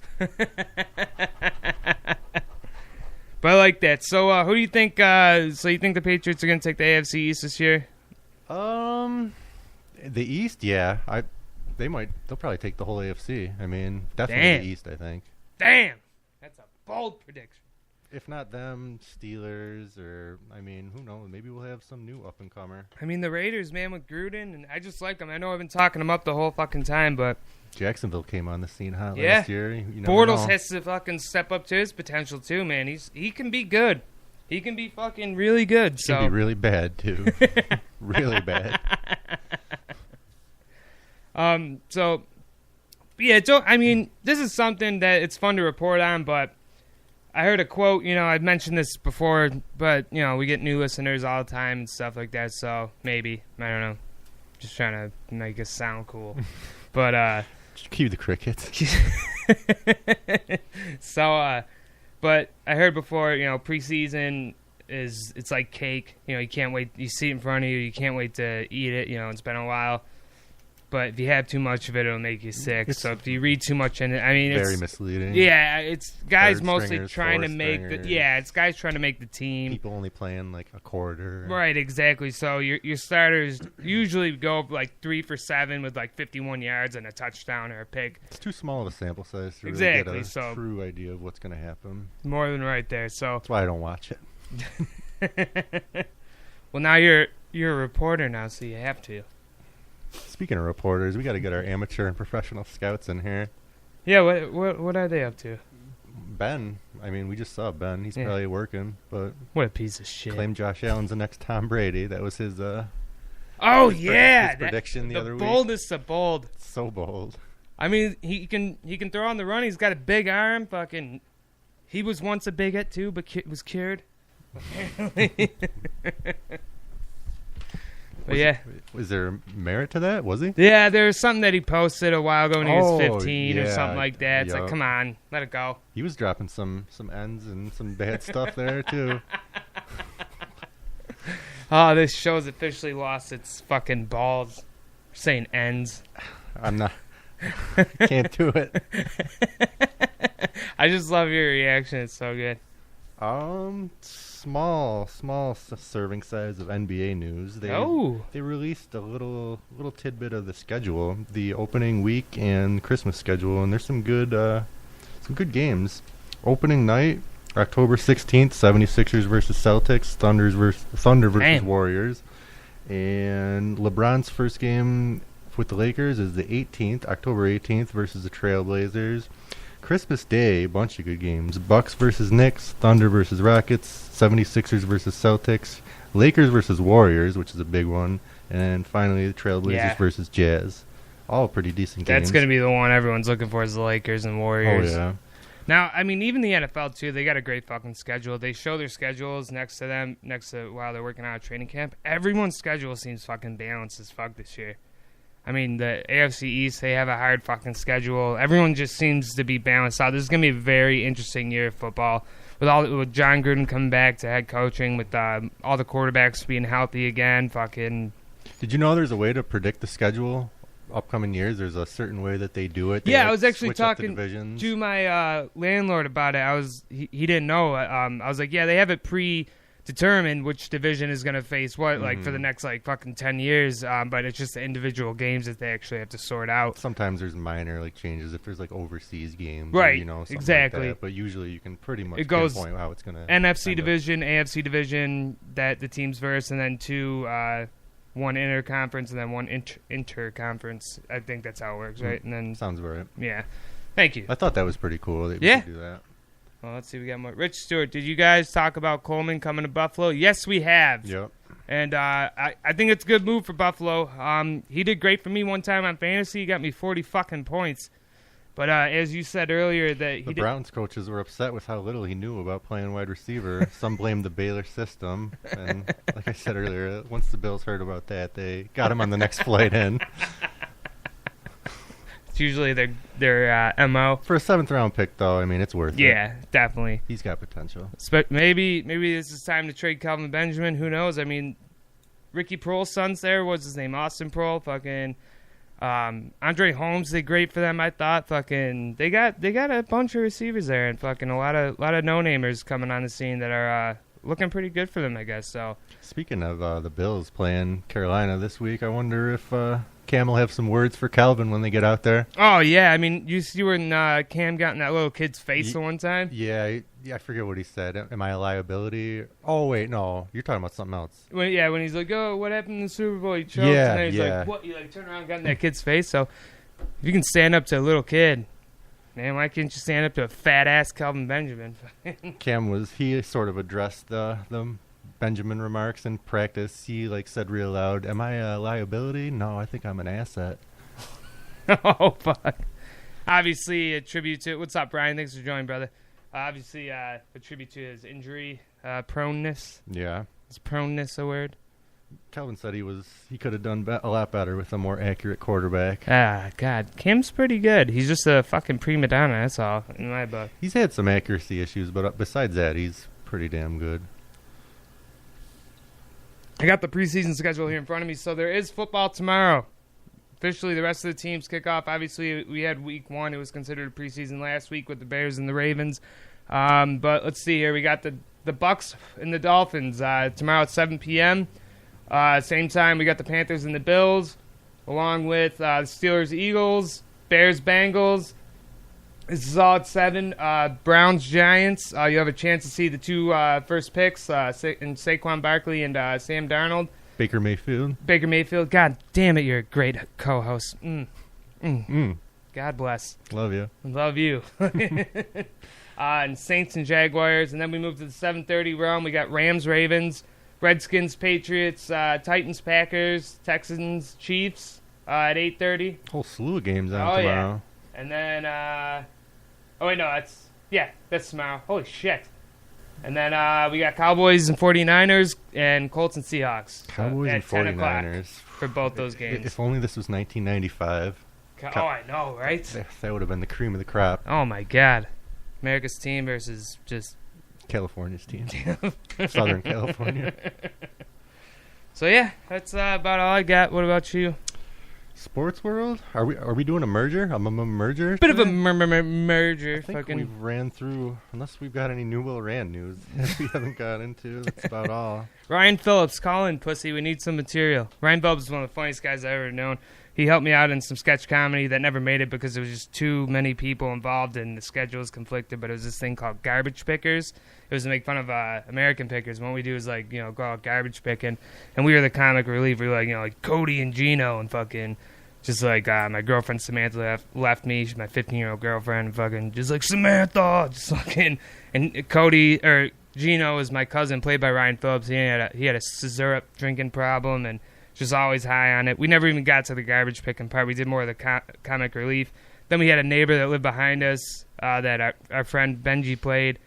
But I like that. So who do you think... so you think the Patriots are going to take the AFC East this year? The East, yeah. They'll probably take the whole AFC. I mean, definitely the East, I think. Damn. That's a bold prediction. If not them, Steelers, or, I mean, who knows? Maybe we'll have some new up-and-comer. I mean, the Raiders, man, with Gruden, and I just like them. I know I've been talking them up the whole fucking time, but... Jacksonville came on the scene last year. You never Bortles know. has to fucking step up to his potential, too, man. He can be good. He can be fucking really good. He can be really bad, too. Really bad. So, yeah, I mean, this is something that it's fun to report on, but I heard a quote, I've mentioned this before, but, we get new listeners all the time and stuff like that, so maybe, I don't know, just trying to make us sound cool. But, Just cue the crickets. So, but I heard before, preseason it's like cake. You can't wait. You see it in front of you. You can't wait to eat it. It's been a while. But if you have too much of it, it'll make you sick. So if you read too much in it, I mean, very misleading. Yeah, it's guys Third mostly stringers, trying to fourth make stringers. it's guys trying to make the team. People only playing like a quarter. Right, exactly. So your starters usually go like 3 for 7 with like 51 yards and a touchdown or a pick. It's too small of a sample size to really Exactly, get a so- true idea of what's going to happen. More than right there. So That's why I don't watch it. well, now you're a reporter now, so you have to. Speaking of reporters, we got to get our amateur and professional scouts in here. Yeah, what are they up to? Ben, I mean, we just saw Ben. He's Yeah. probably working, but What a piece of shit. claimed Josh Allen's the next Tom Brady. That was his Oh his yeah, prediction the other week. boldest of bold. So bold. I mean, he can throw on the run. He's got a big arm. Fucking, he was once a bigot too, but was cured. But yeah, Was there merit to that? Was he? yeah. There was something that he posted a while ago when he was Oh, 15 or yeah, something like that. It's like, yup. come on, let it go. He was dropping some ends and some bad stuff there too. Oh, this show's officially lost its fucking balls. Saying ends. I'm not. Can't do it. I just love your reaction. It's so good. Small serving size of NBA news. They released a little tidbit of the schedule, the opening week and Christmas schedule, and there's some good games. Opening night, October 16th, 76ers versus Celtics, Thunder versus Damn. Warriors, and LeBron's first game with the Lakers is the 18th, October 18th versus the Trailblazers. Christmas Day, bunch of good games. Bucks versus Knicks, Thunder versus Rockets, 76ers versus Celtics, Lakers versus Warriors, which is a big one, and finally the Trailblazers versus Jazz. All pretty decent games. That's going to be the one everyone's looking for is the Lakers and Warriors. Oh, yeah. Now, I mean, even the NFL, too, they got a great fucking schedule. They show their schedules next to while they're working out of training camp. Everyone's schedule seems fucking balanced as fuck this year. I mean, the AFC East, they have a hard fucking schedule. Everyone just seems to be balanced out. This is going to be a very interesting year of football. With John Gruden coming back to head coaching, with all the quarterbacks being healthy again, fucking... Did you know there's a way to predict the schedule upcoming years? There's a certain way that they do it. They Yeah, I was actually switch up the talking divisions. to my landlord about it. He didn't know. I was like, yeah, they have it predetermined which division is going to face what, like, for the next, like, fucking 10 years. But it's just the individual games that they actually have to sort out. Sometimes there's minor like changes if there's like overseas games, Right, Or, something exactly. Like that. But usually you can pretty much It goes pinpoint how it's gonna. NFC division, AFC division, that the teams verse, and then one interconference and then one interconference. I think that's how it works, right? And then, Sounds right. yeah. Thank you. I thought that was pretty cool. That we Yeah. could do that. Well, let's see. We got more. Rich Stewart, did you guys talk about Coleman coming to Buffalo? Yes, we have. Yep. And I think it's a good move for Buffalo. He did great for me one time on fantasy. He got me 40 fucking points. But as you said earlier, that The Browns coaches were upset with how little he knew about playing wide receiver. Some blamed the Baylor system, and like I said earlier, once the Bills heard about that, they got him on the next flight in. it's usually their MO. For a 7th round pick, though, I mean, it's worth it. Yeah, definitely. He's got potential. Maybe this is time to trade Calvin Benjamin. Who knows? I mean, Ricky Prohl's son's there. What's his name? Austin Prohl. Fucking Andre Holmes did great for them. I thought. Fucking they got a bunch of receivers there, and fucking a lot of no-namers coming on the scene that are looking pretty good for them, I guess. So Speaking of the Bills playing Carolina this week, I wonder if Cam will have some words for Calvin when they get out there. oh yeah, I mean you see when Cam got in that little kid's face the one time. Yeah, I forget what he said. Am I a liability? Oh wait, no, you're talking about something else. When he's like, oh, what happened in the Super Bowl? He choked, Yeah, and then he's yeah. like, what? You like turn around and got in that kid's face. So if you can stand up to a little kid, man, why can't you stand up to a fat ass Calvin Benjamin? He sort of addressed the Benjamin remarks in practice. He said real loud, "Am I a liability? No, I think I'm an asset." Oh fuck! Obviously, a tribute to what's up, Brian? Thanks for joining, brother. Obviously, a tribute to his injury proneness. Yeah. Is proneness a word? Calvin said he could have done a lot better with a more accurate quarterback. Ah, God. Cam's pretty good. He's just a fucking prima donna, that's all, in my book. He's had some accuracy issues, but besides that, he's pretty damn good. I got the preseason schedule here in front of me, so there is football tomorrow. Officially, the rest of the teams kick off. Obviously, we had week 1. It was considered a preseason last week with the Bears and the Ravens. But let's see here. We got the Bucks and the Dolphins tomorrow at 7 p.m. Same time, we got the Panthers and the Bills, along with the Steelers, Eagles, Bears, Bengals. This is all at 7. Browns, Giants. You have a chance to see the two first picks, in Saquon Barkley and Sam Darnold. Baker Mayfield. God damn it, you're a great co-host. God bless. Love you. Love you. And Saints and Jaguars. And then we move to the 7:30 realm. We got Rams, Ravens, Redskins, Patriots, Titans, Packers, Texans, Chiefs at 8:30. Whole slew of games on tomorrow. Yeah. And then, that's tomorrow. Holy shit. And then we got Cowboys and 49ers and Colts and Seahawks. Cowboys and 49ers. For both those games. If only this was 1995. I know, right? That would have been the cream of the crop. Oh, my God. America's team versus just... California's team. Southern California. So, yeah, that's about all I got. What about you? Sports world? Are we doing a merger? A merger? Bit of a merger. I think we've ran through, unless we've got any new Will Rand news we haven't got into. That's about all. Ryan Phillips, call in, pussy. We need some material. Ryan Phillips is one of the funniest guys I've ever known. He helped me out in some sketch comedy that never made it because there was just too many people involved and the schedule was conflicted, but it was this thing called Garbage Pickers. It was to make fun of American pickers. And what we do is, go out garbage picking. And we were the comic relief. We were like Cody and Gino and fucking... Just like my girlfriend Samantha left me. She's my 15-year-old girlfriend. And fucking just like Samantha. Just fucking... And Cody... Or Gino is my cousin, played by Ryan Phillips. He had a syrup drinking problem and just always high on it. We never even got to the garbage picking part. We did more of the comic relief. Then we had a neighbor that lived behind us that our friend Benji played,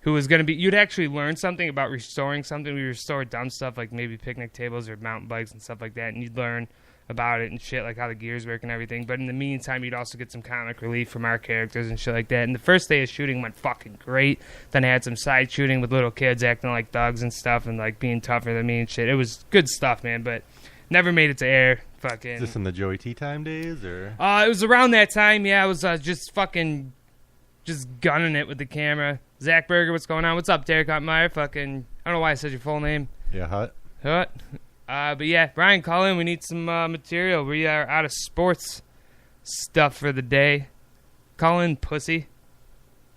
who was going to be... You'd actually learn something about restoring something. We restored dumb stuff like maybe picnic tables or mountain bikes and stuff like that, and you'd learn about it and shit, like how the gears work and everything. But in the meantime, you'd also get some comic relief from our characters and shit like that. And the first day of shooting went fucking great. Then I had some side shooting with little kids acting like thugs and stuff and like being tougher than me and shit. It was good stuff, man, but never made it to air. Fucking. Is this in the Joey Tea Time days, or? It was around that time, yeah. I was just gunning it with the camera. Zach Berger, what's going on? What's up, Derek Ottmeyer? Fucking, I don't know why I said your full name. Yeah, Hut. But yeah, Brian, call in. We need some material. We are out of sports stuff for the day. Call in, pussy.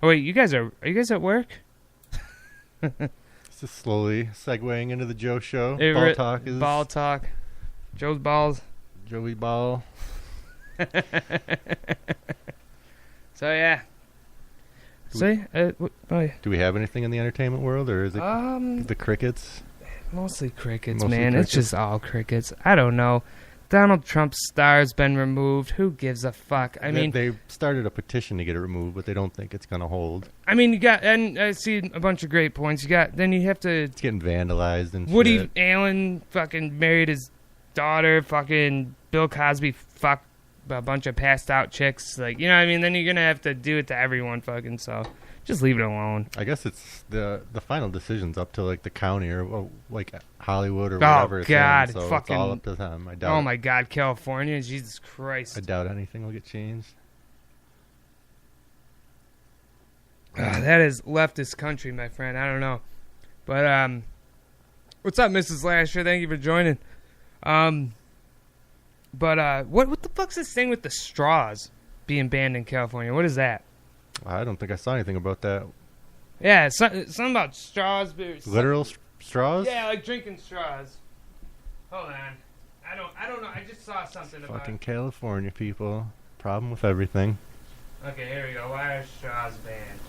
Oh wait, are you guys at work? This is slowly segueing into the Joe Show. Ball talk. Joe's balls. Joey Ball. So yeah. Do we have anything in the entertainment world, or is it the crickets? Mostly crickets, man. It's just all crickets. I don't know. Donald Trump's star's been removed. Who gives a fuck? I mean, they started a petition to get it removed, but they don't think it's gonna hold. I mean, and I see a bunch of great points. Then you have to. It's getting vandalized and Woody shit. Allen fucking married his daughter. Fucking Bill Cosby fucked a bunch of passed out chicks. Like, you know what I mean? Then you're gonna have to do it to everyone. Fucking so. Just leave it alone. I guess it's the final decision's up to like the county or like Hollywood or whatever. Oh God, so fucking! It's all up to them. I doubt. Oh my God, California, Jesus Christ! I doubt anything will get changed. That is leftist country, my friend. I don't know, but what's up, Mrs. Lasher? Thank you for joining. But what the fuck's this thing with the straws being banned in California? What is that? I don't think I saw anything about that. Yeah, something about straws. Literal straws? Yeah, like drinking straws. Hold on. I don't know. I just saw something about fucking California people. Problem with everything. Okay, here we go. Why are straws banned?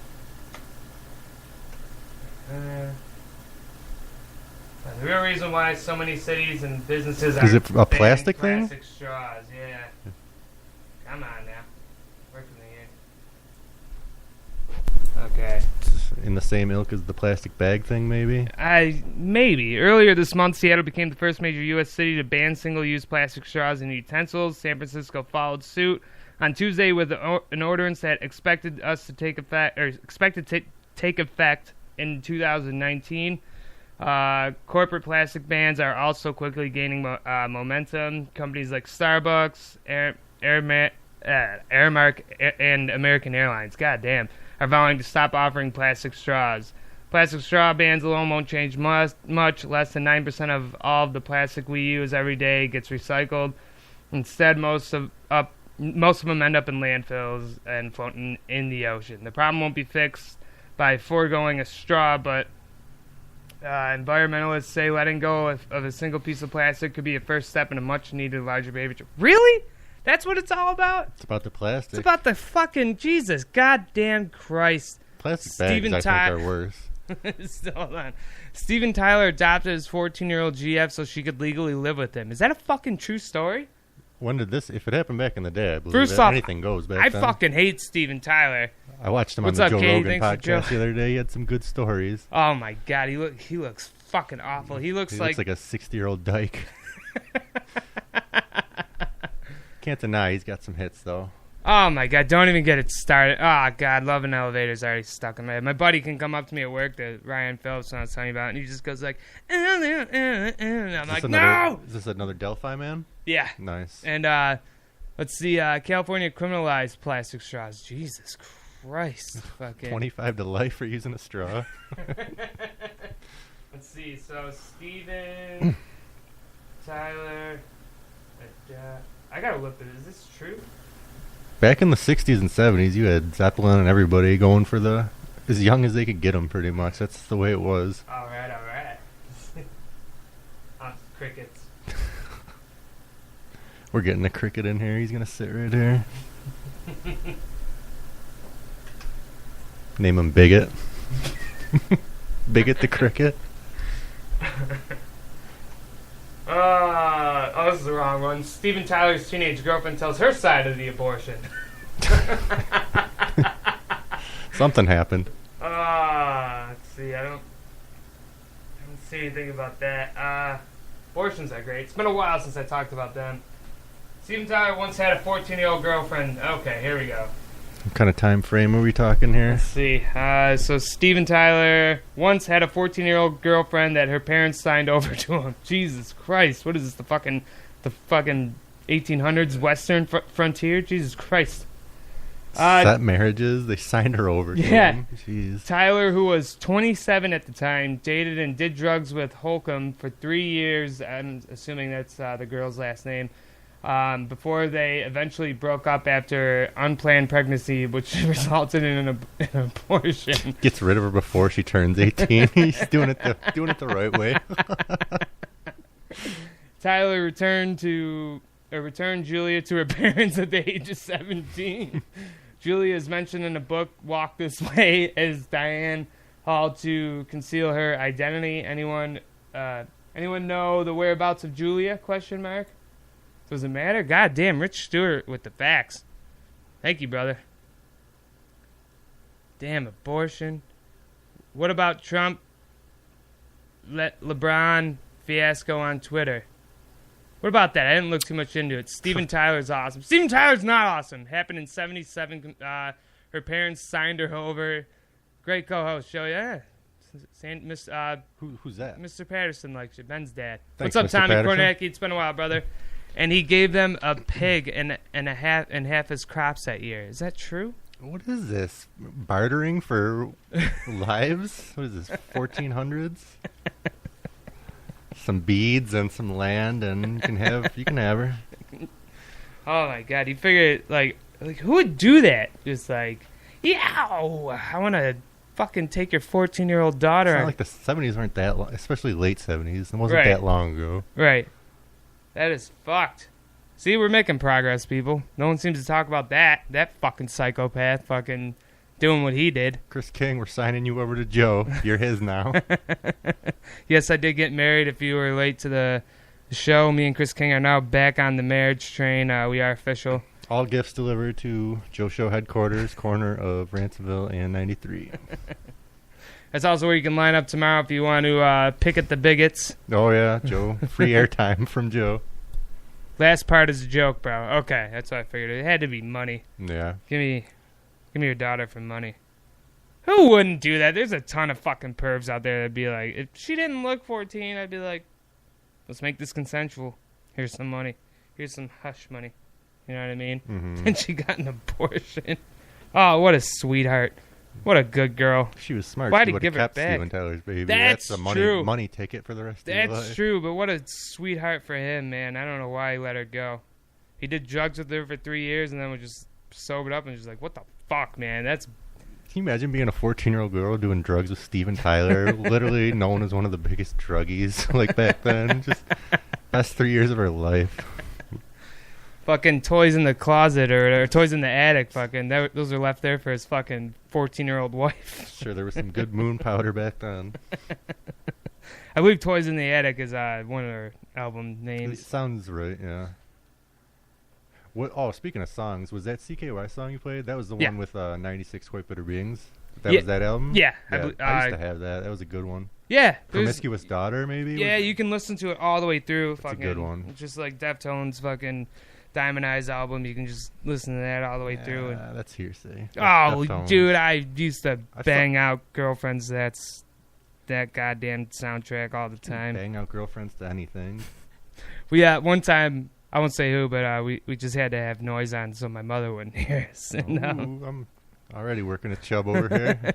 The real reason why so many cities and businesses are Is it a plastic thing? Plastic straws, yeah. Come on now. Work from the ear. Okay. in the same ilk as the plastic bag thing, maybe? Maybe. Earlier this month, Seattle became the first major U.S. city to ban single-use plastic straws and utensils. San Francisco followed suit on Tuesday with an ordinance that expected to take effect in 2019. Corporate plastic bans are also quickly gaining momentum. Companies like Starbucks, Aramark, and American Airlines, goddamn, are vowing to stop offering plastic straws. Plastic straw bans alone won't change much. Less than 9% of all of the plastic we use every day gets recycled. Instead, most of them end up in landfills and floating in the ocean. The problem won't be fixed by foregoing a straw, but environmentalists say letting go of a single piece of plastic could be a first step in a much-needed larger behavior. Really? That's what it's all about? It's about the plastic. It's about the fucking Jesus. Goddamn Christ. Plastic bags, I think, are worse. Hold on. Steven Tyler adopted his 14-year-old GF so she could legally live with him. Is that a fucking true story? When did this... If it happened back in the day, I believe First off, anything goes back I then. fucking hate Steven Tyler. I watched him What's on up, the Joe Katie? Rogan Thanks for podcast the other day. He had some good stories. Oh, my God. He looks fucking awful. He looks like a 60-year-old dyke. Can't deny he's got some hits, though. Oh, my God. Don't even get it started. Oh, God. Loving Elevator's already stuck in my head. My buddy can come up to me at work, the Ryan Phillips, when I was telling you about it, and he just goes like, and I'm like, no! Is this another Delphi man? Yeah. Nice. And let's see. California criminalized plastic straws. Jesus Christ. Fucking. 25 to life for using a straw. Let's see. So, Steven Tyler. I gotta look at it. Is this true? Back in the 60s and 70s, you had Zeppelin and everybody going for as young as they could get them, pretty much. That's the way it was. All right. Crickets. We're getting a cricket in here. He's going to sit right here. Name him Bigot. Bigot the cricket. This is the wrong one. Steven Tyler's teenage girlfriend tells her side of the abortion. Something happened. Let's see. I don't see anything about that. Abortions are great. It's been a while since I talked about them. Steven Tyler once had a 14-year-old girlfriend. Okay, here we go. What kind of time frame are we talking here? Let's see. So Steven Tyler once had a 14-year-old girlfriend that her parents signed over to him. Jesus Christ. What is this, the fucking 1800s Western frontier? Jesus Christ. Set marriages? They signed her over to him. Jeez. Tyler, who was 27 at the time, dated and did drugs with Holcomb for 3 years. I'm assuming that's the girl's last name. Before they eventually broke up after unplanned pregnancy, which resulted in an abortion. Gets rid of her before she turns 18. He's doing it the right way. Tyler returned Julia to her parents at the age of 17. Julia is mentioned in the book Walk This Way as Diane hauled to conceal her identity. Anyone know the whereabouts of Julia? ? Does it matter? God damn, Rich Stewart with the facts. Thank you, brother. Damn, abortion. What about Trump? Let LeBron fiasco on Twitter. What about that? I didn't look too much into it. Steven Tyler's awesome. Steven Tyler's not awesome. Happened in 77. Her parents signed her over. Great co-host show, yeah. Who's that? Mr. Patterson likes you. Ben's dad. Thanks, What's up, Mr. Tommy Patterson? Kornacki? It's been a while, brother. And he gave them a pig and half his crops that year. Is that true? What is this? Bartering for lives? What is this? 1400s? Some beads and some land, and you can have her. Oh my God! You figure like who would do that? Just like, I want to fucking take your 14-year-old daughter. It's not like the 70s weren't that long, especially late 70s. It wasn't Right. that long ago. Right. That is fucked. See, we're making progress, people. No one seems to talk about that. That fucking psychopath fucking doing what he did. Chris King, we're signing you over to Joe. You're his now. Yes, I did get married. If you were late to the show, me and Chris King are now back on the marriage train. We are official. All gifts delivered to Joe Show headquarters, corner of Ransomville and 93. That's also where you can line up tomorrow if you want to pick at the bigots. Oh, yeah, Joe. Free airtime from Joe. Last part is a joke, bro. Okay, that's what I figured. It had to be money. Yeah. Give me your daughter for money. Who wouldn't do that? There's a ton of fucking pervs out there that'd be like, if she didn't look 14, I'd be like, let's make this consensual. Here's some money. Here's some hush money. You know what I mean? Mm-hmm. And she got an abortion. Oh, what a sweetheart. What a good girl. She was smart. Why'd She he would give have her kept back? Steven Tyler's baby. That's a true. money ticket for the rest of your life. That's true, but what a sweetheart for him, man. I don't know why he let her go. He did drugs with her for 3 years and then was just sobered up and just like, what the fuck, man? That's... Can you imagine being a 14-year-old girl doing drugs with Steven Tyler, literally known as one of the biggest druggies like back then? Just best 3 years of her life. Fucking toys in the closet or toys in the attic, fucking. Those are left there for his fucking 14-year-old wife. Sure, there was some good moon powder back then. I believe Toys in the Attic is one of her album It names. sounds right, yeah. What? Oh, speaking of songs, was that CKY song you played? That was the Yeah. one with 96 Quite Bitter Beings? That Yeah. was that album? Yeah. I used to have that. That was a good one. Yeah. there's- Promiscuous Daughter, maybe? Yeah, you can listen to it all the way through. That's a good one. It's just like Deftones' fucking Diamond Eyes album. You can just listen to that all the way through. And, That's hearsay. oh, Deftones. dude, I used to I bang out girlfriends. That goddamn soundtrack all the time. Bang out girlfriends to anything. One time, I won't say who, but we just had to have noise on so my mother wouldn't hear us. And, Ooh, I'm already working a chub over here.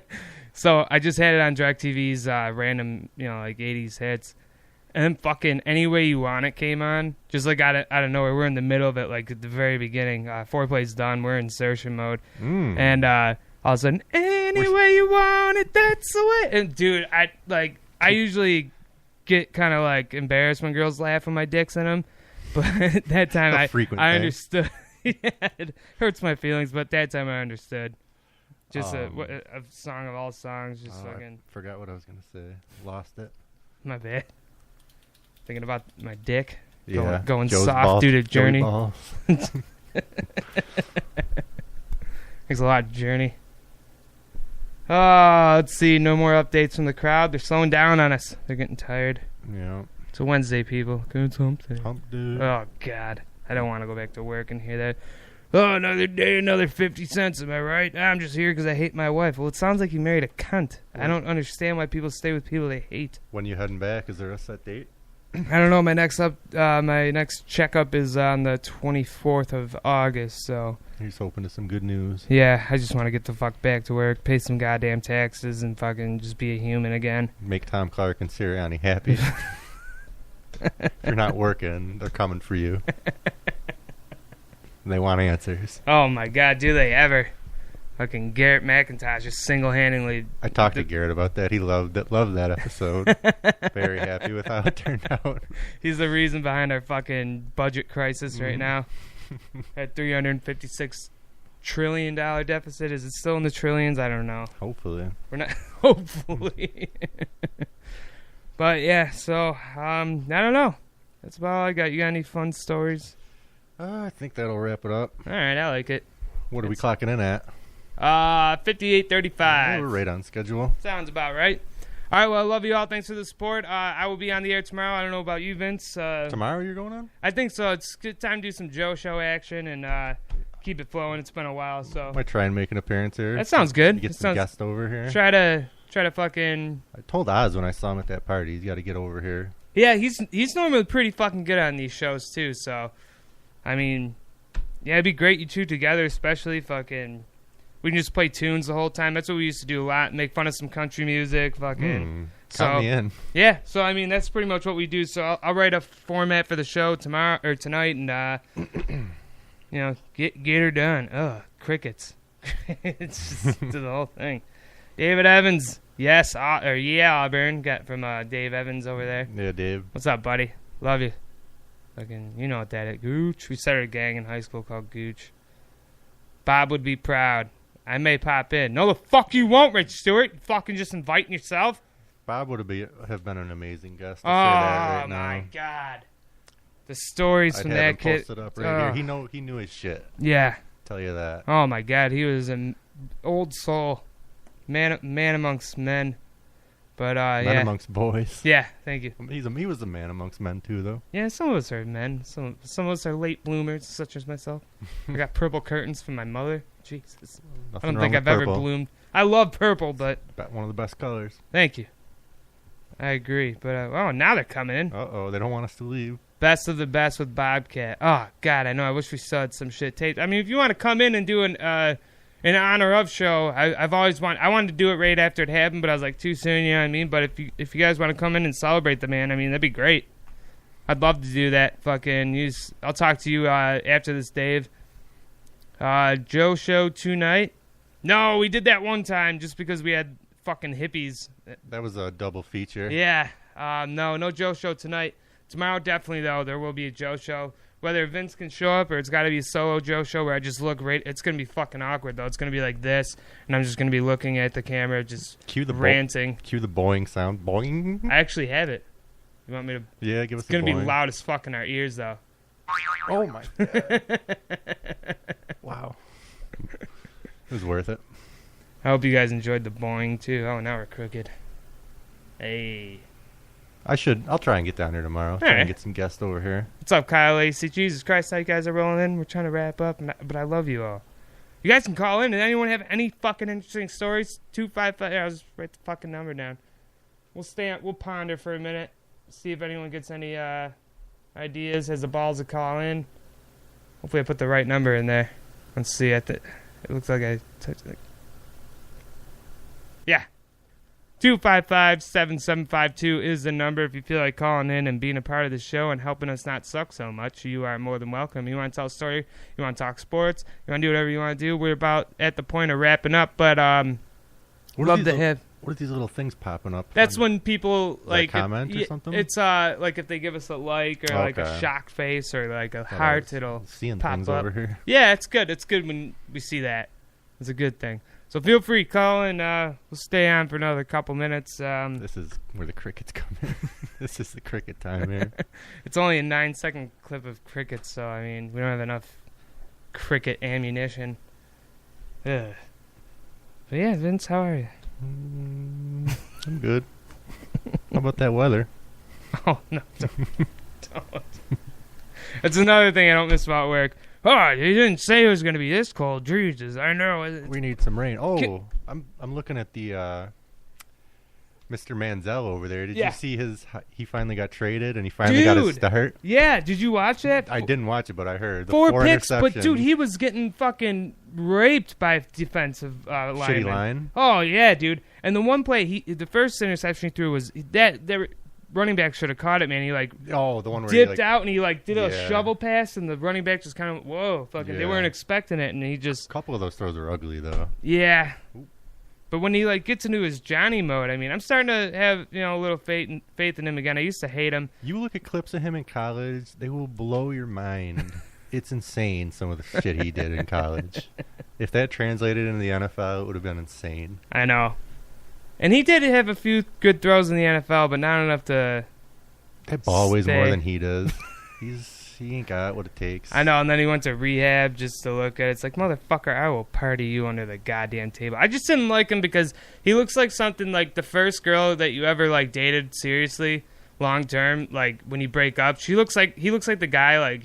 so I just had it on DirecTV's random, like 80s hits. And then fucking Any Way You Want It came on. Just like out of nowhere. We're in the middle of it, like at the very beginning. Foreplay's done. We're in insertion mode. And all of a sudden, any way you want it, that's the way. And dude, I usually get kind of like embarrassed when girls laugh when my dick's in them. But that time I frequent thing. understood. Yeah, it hurts my feelings, but that time I understood. Just a song of all songs. Just fucking. I forgot what I was going to say. Lost it. My bad. Thinking about my dick. Yeah. Going Joe's soft balls, due to Joey Journey. balls. Thanks a lot, Journey. Let's see. No more updates from the crowd. They're slowing down on us. They're getting tired. Yeah. It's a Wednesday, people. Good hump day. Hump dude. Oh, God. I don't want to go back to work and hear that. Oh, another day, another 50 cents. Am I right? I'm just here because I hate my wife. Well, it sounds like you married a cunt. I don't understand why people stay with people they hate. When you heading back? Is there a set date? I don't know. My next checkup is on the 24th of August, so... Here's hoping to some good news. Yeah, I just want to get the fuck back to work, pay some goddamn taxes, and fucking just be a human again. Make Tom Clark and Sirianni happy. If you're not working, they're coming for you. They want answers. Oh my God, do they ever? Fucking Garrett McIntosh just single-handedly... I talked to Garrett about that. He loved that episode. Very happy with how it turned out. He's the reason behind our fucking budget crisis right now. At $356 trillion deficit. Is it still in the trillions? I don't know. Hopefully. We're not... Hopefully. But yeah, so, I don't know. That's about all I got. You got any fun stories? I think that'll wrap it up. All right, I like it. What are we clocking in at? 58:35. We're right on schedule. Sounds about right. All right, well, I love you all. Thanks for the support. I will be on the air tomorrow. I don't know about you, Vince. Tomorrow you're going on? I think so. It's good time to do some Joe Show action and keep it flowing. It's been a while, so Might try and make an appearance here. that sounds good. You get some guests over here. Try to fucking... I told Oz when I saw him at that party, he's got to get over here. Yeah, he's normally pretty fucking good on these shows, too, so... I mean, yeah, it'd be great you two together, especially fucking... We can just play tunes the whole time. That's what we used to do a lot. Make fun of some country music, fucking... Count me in. Yeah, so I mean that's pretty much what we do. So I'll write a format for the show tomorrow or tonight, and get her done. Ugh, crickets. It's just do the whole thing. David Evans, yes, Auburn. Got from Dave Evans over there. Yeah, Dave. What's up, buddy? Love you. Fucking, you know what that is. Gooch. We started a gang in high school called Gooch. Bob would be proud. I may pop in. No, the fuck you won't, Rich Stewart. You fucking just inviting yourself. Bob would have been an amazing guest. Oh, Say that right now. my God. The stories I'd from have that him kid. posted up right here. He knew his shit. Yeah. Tell you that. Oh, my God. He was an old soul. Man amongst men. But Men yeah. amongst boys. Yeah, thank you. He was a man amongst men too, though. Yeah, some of us are men. Some of us are late bloomers, such as myself. I got purple curtains from my mother. Jesus. I don't think I've ever bloomed. I love purple, but... One of the best colors. Thank you. I agree. But, now they're coming in. Uh-oh, they don't want us to leave. Best of the best with Bobcat. Oh, God, I know. I wish we still had some shit taped. I mean, if you want to come in and do an honor of show, I've always wanted... I wanted to do it right after it happened, but I was like, too soon, you know what I mean? But if you guys want to come in and celebrate the man, I mean, that'd be great. I'd love to do that. I'll talk to you after this, Dave. Joe show tonight. No, we did that one time just because we had fucking hippies. That was a double feature. Yeah. No Joe show tonight. Tomorrow, definitely, though, there will be a Joe show. Whether Vince can show up or it's got to be a solo Joe show where I just look right. It's going to be fucking awkward, though. It's going to be like this, and I'm just going to be looking at the camera, just ranting. Cue the boing sound. Boing. I actually have it. You want me to? Yeah, give us It's going to be loud as fuck in our ears, though. Oh, my God. Wow. It was worth it. I hope you guys enjoyed the boing, too. Oh, now we're crooked. Hey. I'll try and get down here tomorrow. Try and get some guests over here. What's up, Kyle AC? Jesus Christ, how you guys are rolling in? We're trying to wrap up, but I love you all. You guys can call in. Does anyone have any fucking interesting stories? 255. I'll just write the fucking number down. We'll ponder for a minute. See if anyone gets any ideas, has the balls to call in. Hopefully I put the right number in there. Let's see. It looks like I touched it. Yeah. 255-7752 is the number. If you feel like calling in and being a part of the show and helping us not suck so much, you are more than welcome. You want to tell a story, you want to talk sports, you want to do whatever you want to do. We're about at the point of wrapping up, but What are these little things popping up? That's when people like comment or something. It's like if they give us a like or like a shock face or like a heart, it'll seeing pop things up over here. Yeah, it's good. It's good when we see that. It's a good thing. So feel free, call and we'll stay on for another couple minutes. This is where the crickets come in. This is the cricket time here. It's only a 9-second clip of crickets, so I mean we don't have enough cricket ammunition. Ugh. But yeah, Vince, how are you? I'm good. How about that weather? Oh no! Don't. That's another thing I don't miss about work. Oh, you didn't say it was going to be this cold. Jesus, I know. We need some rain. Oh, I'm looking at the Mr. Manziel over there. Did you see he finally got traded and he finally got his start? Yeah, did you watch that? I didn't watch it, but I heard. The 4 picks, but dude, he was getting fucking raped by defensive linemen. Shitty line? Oh, yeah, dude. And the one play, the first interception he threw was that running back should have caught it, man. He the one where dipped he out and he did a shovel pass, and the running back just kind of they weren't expecting it, and he just. A couple of those throws are ugly though. Yeah, but when he gets into his Johnny mode, I mean, I'm starting to have a little faith in him again. I used to hate him. You look at clips of him in college; they will blow your mind. It's insane some of the shit he did in college. If that translated into the NFL, it would have been insane. I know. And he did have a few good throws in the NFL, but not enough to. That ball weighs more than he does. He ain't got what it takes. I know, and then he went to rehab just to look at it. It's like, motherfucker, I will party you under the goddamn table. I just didn't like him because he looks like something like the first girl that you ever dated seriously, long term. Like when you break up, he looks like the guy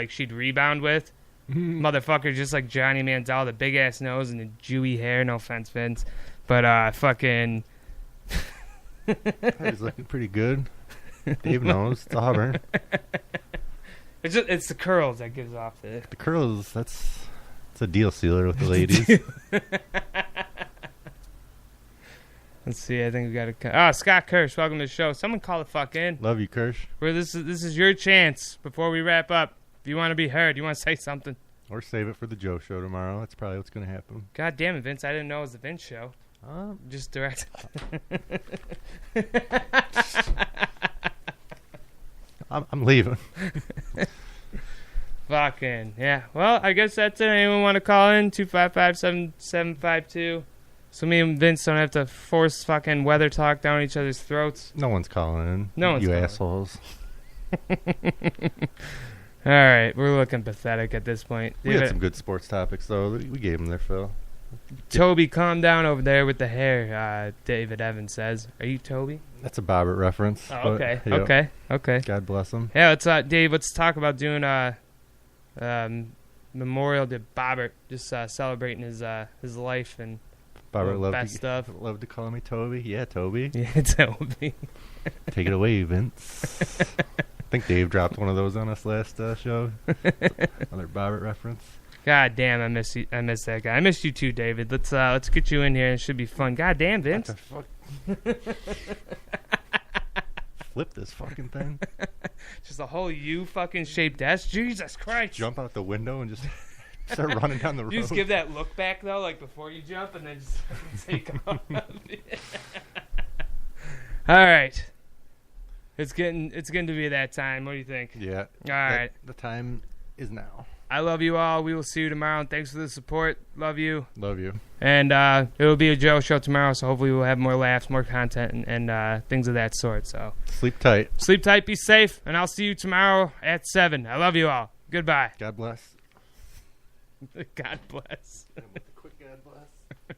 she'd rebound with. Motherfucker, just like Johnny Manziel, the big ass nose and the Jewy hair. No offense, Vince. But fucking he's looking pretty good. Dave knows. It's Auburn. It's the curls that gives off the curls. It's a deal sealer with the ladies. Let's see. I think we got a Scott Kirsch. Welcome to the show. Someone call the fuck in. Love you, Kirsch. This is your chance before we wrap up. If you want to be heard, you want to say something, or save it for the Joe show tomorrow. That's probably what's going to happen. God damn it, Vince! I didn't know it was the Vince show. Just direct. I'm leaving. Fucking yeah. Well, I guess that's it. Anyone want to call in? 255-7752. So me and Vince don't have to force fucking weather talk down each other's throats. No one's calling in. No one's you calling. Assholes. All right, we're looking pathetic at this point. We had some good sports topics though. We gave them their fill. Toby, calm down over there with the hair, David Evans says. Are you Toby? That's a Bobbert reference. Oh, okay, okay. God bless him. Yeah, let's, Dave, let's talk about doing memorial to Bobbert, just celebrating his life and Bobbert best stuff. Loved to call me Toby. Yeah, Toby. Yeah, Toby. Take it away, Vince. I think Dave dropped one of those on us last show. Another Bobbert reference. God damn, I miss you. I miss that guy. I miss you too, David. Let's get you in here. It should be fun. God damn, Vince. What the fuck? Flip this fucking thing. Just a whole U fucking shaped desk. Jesus Christ. Jump out the window and just start running down the road. You just give that look back though, like before you jump, and then just take off. All right. It's getting to be that time. What do you think? Yeah. All right. The time is now. I love you all. We will see you tomorrow. And thanks for the support. Love you. Love you. And it will be a Joe show tomorrow, so hopefully we'll have more laughs, more content, and things of that sort. So sleep tight. Sleep tight. Be safe. And I'll see you tomorrow at 7. I love you all. Goodbye. God bless. God bless. Quick God bless.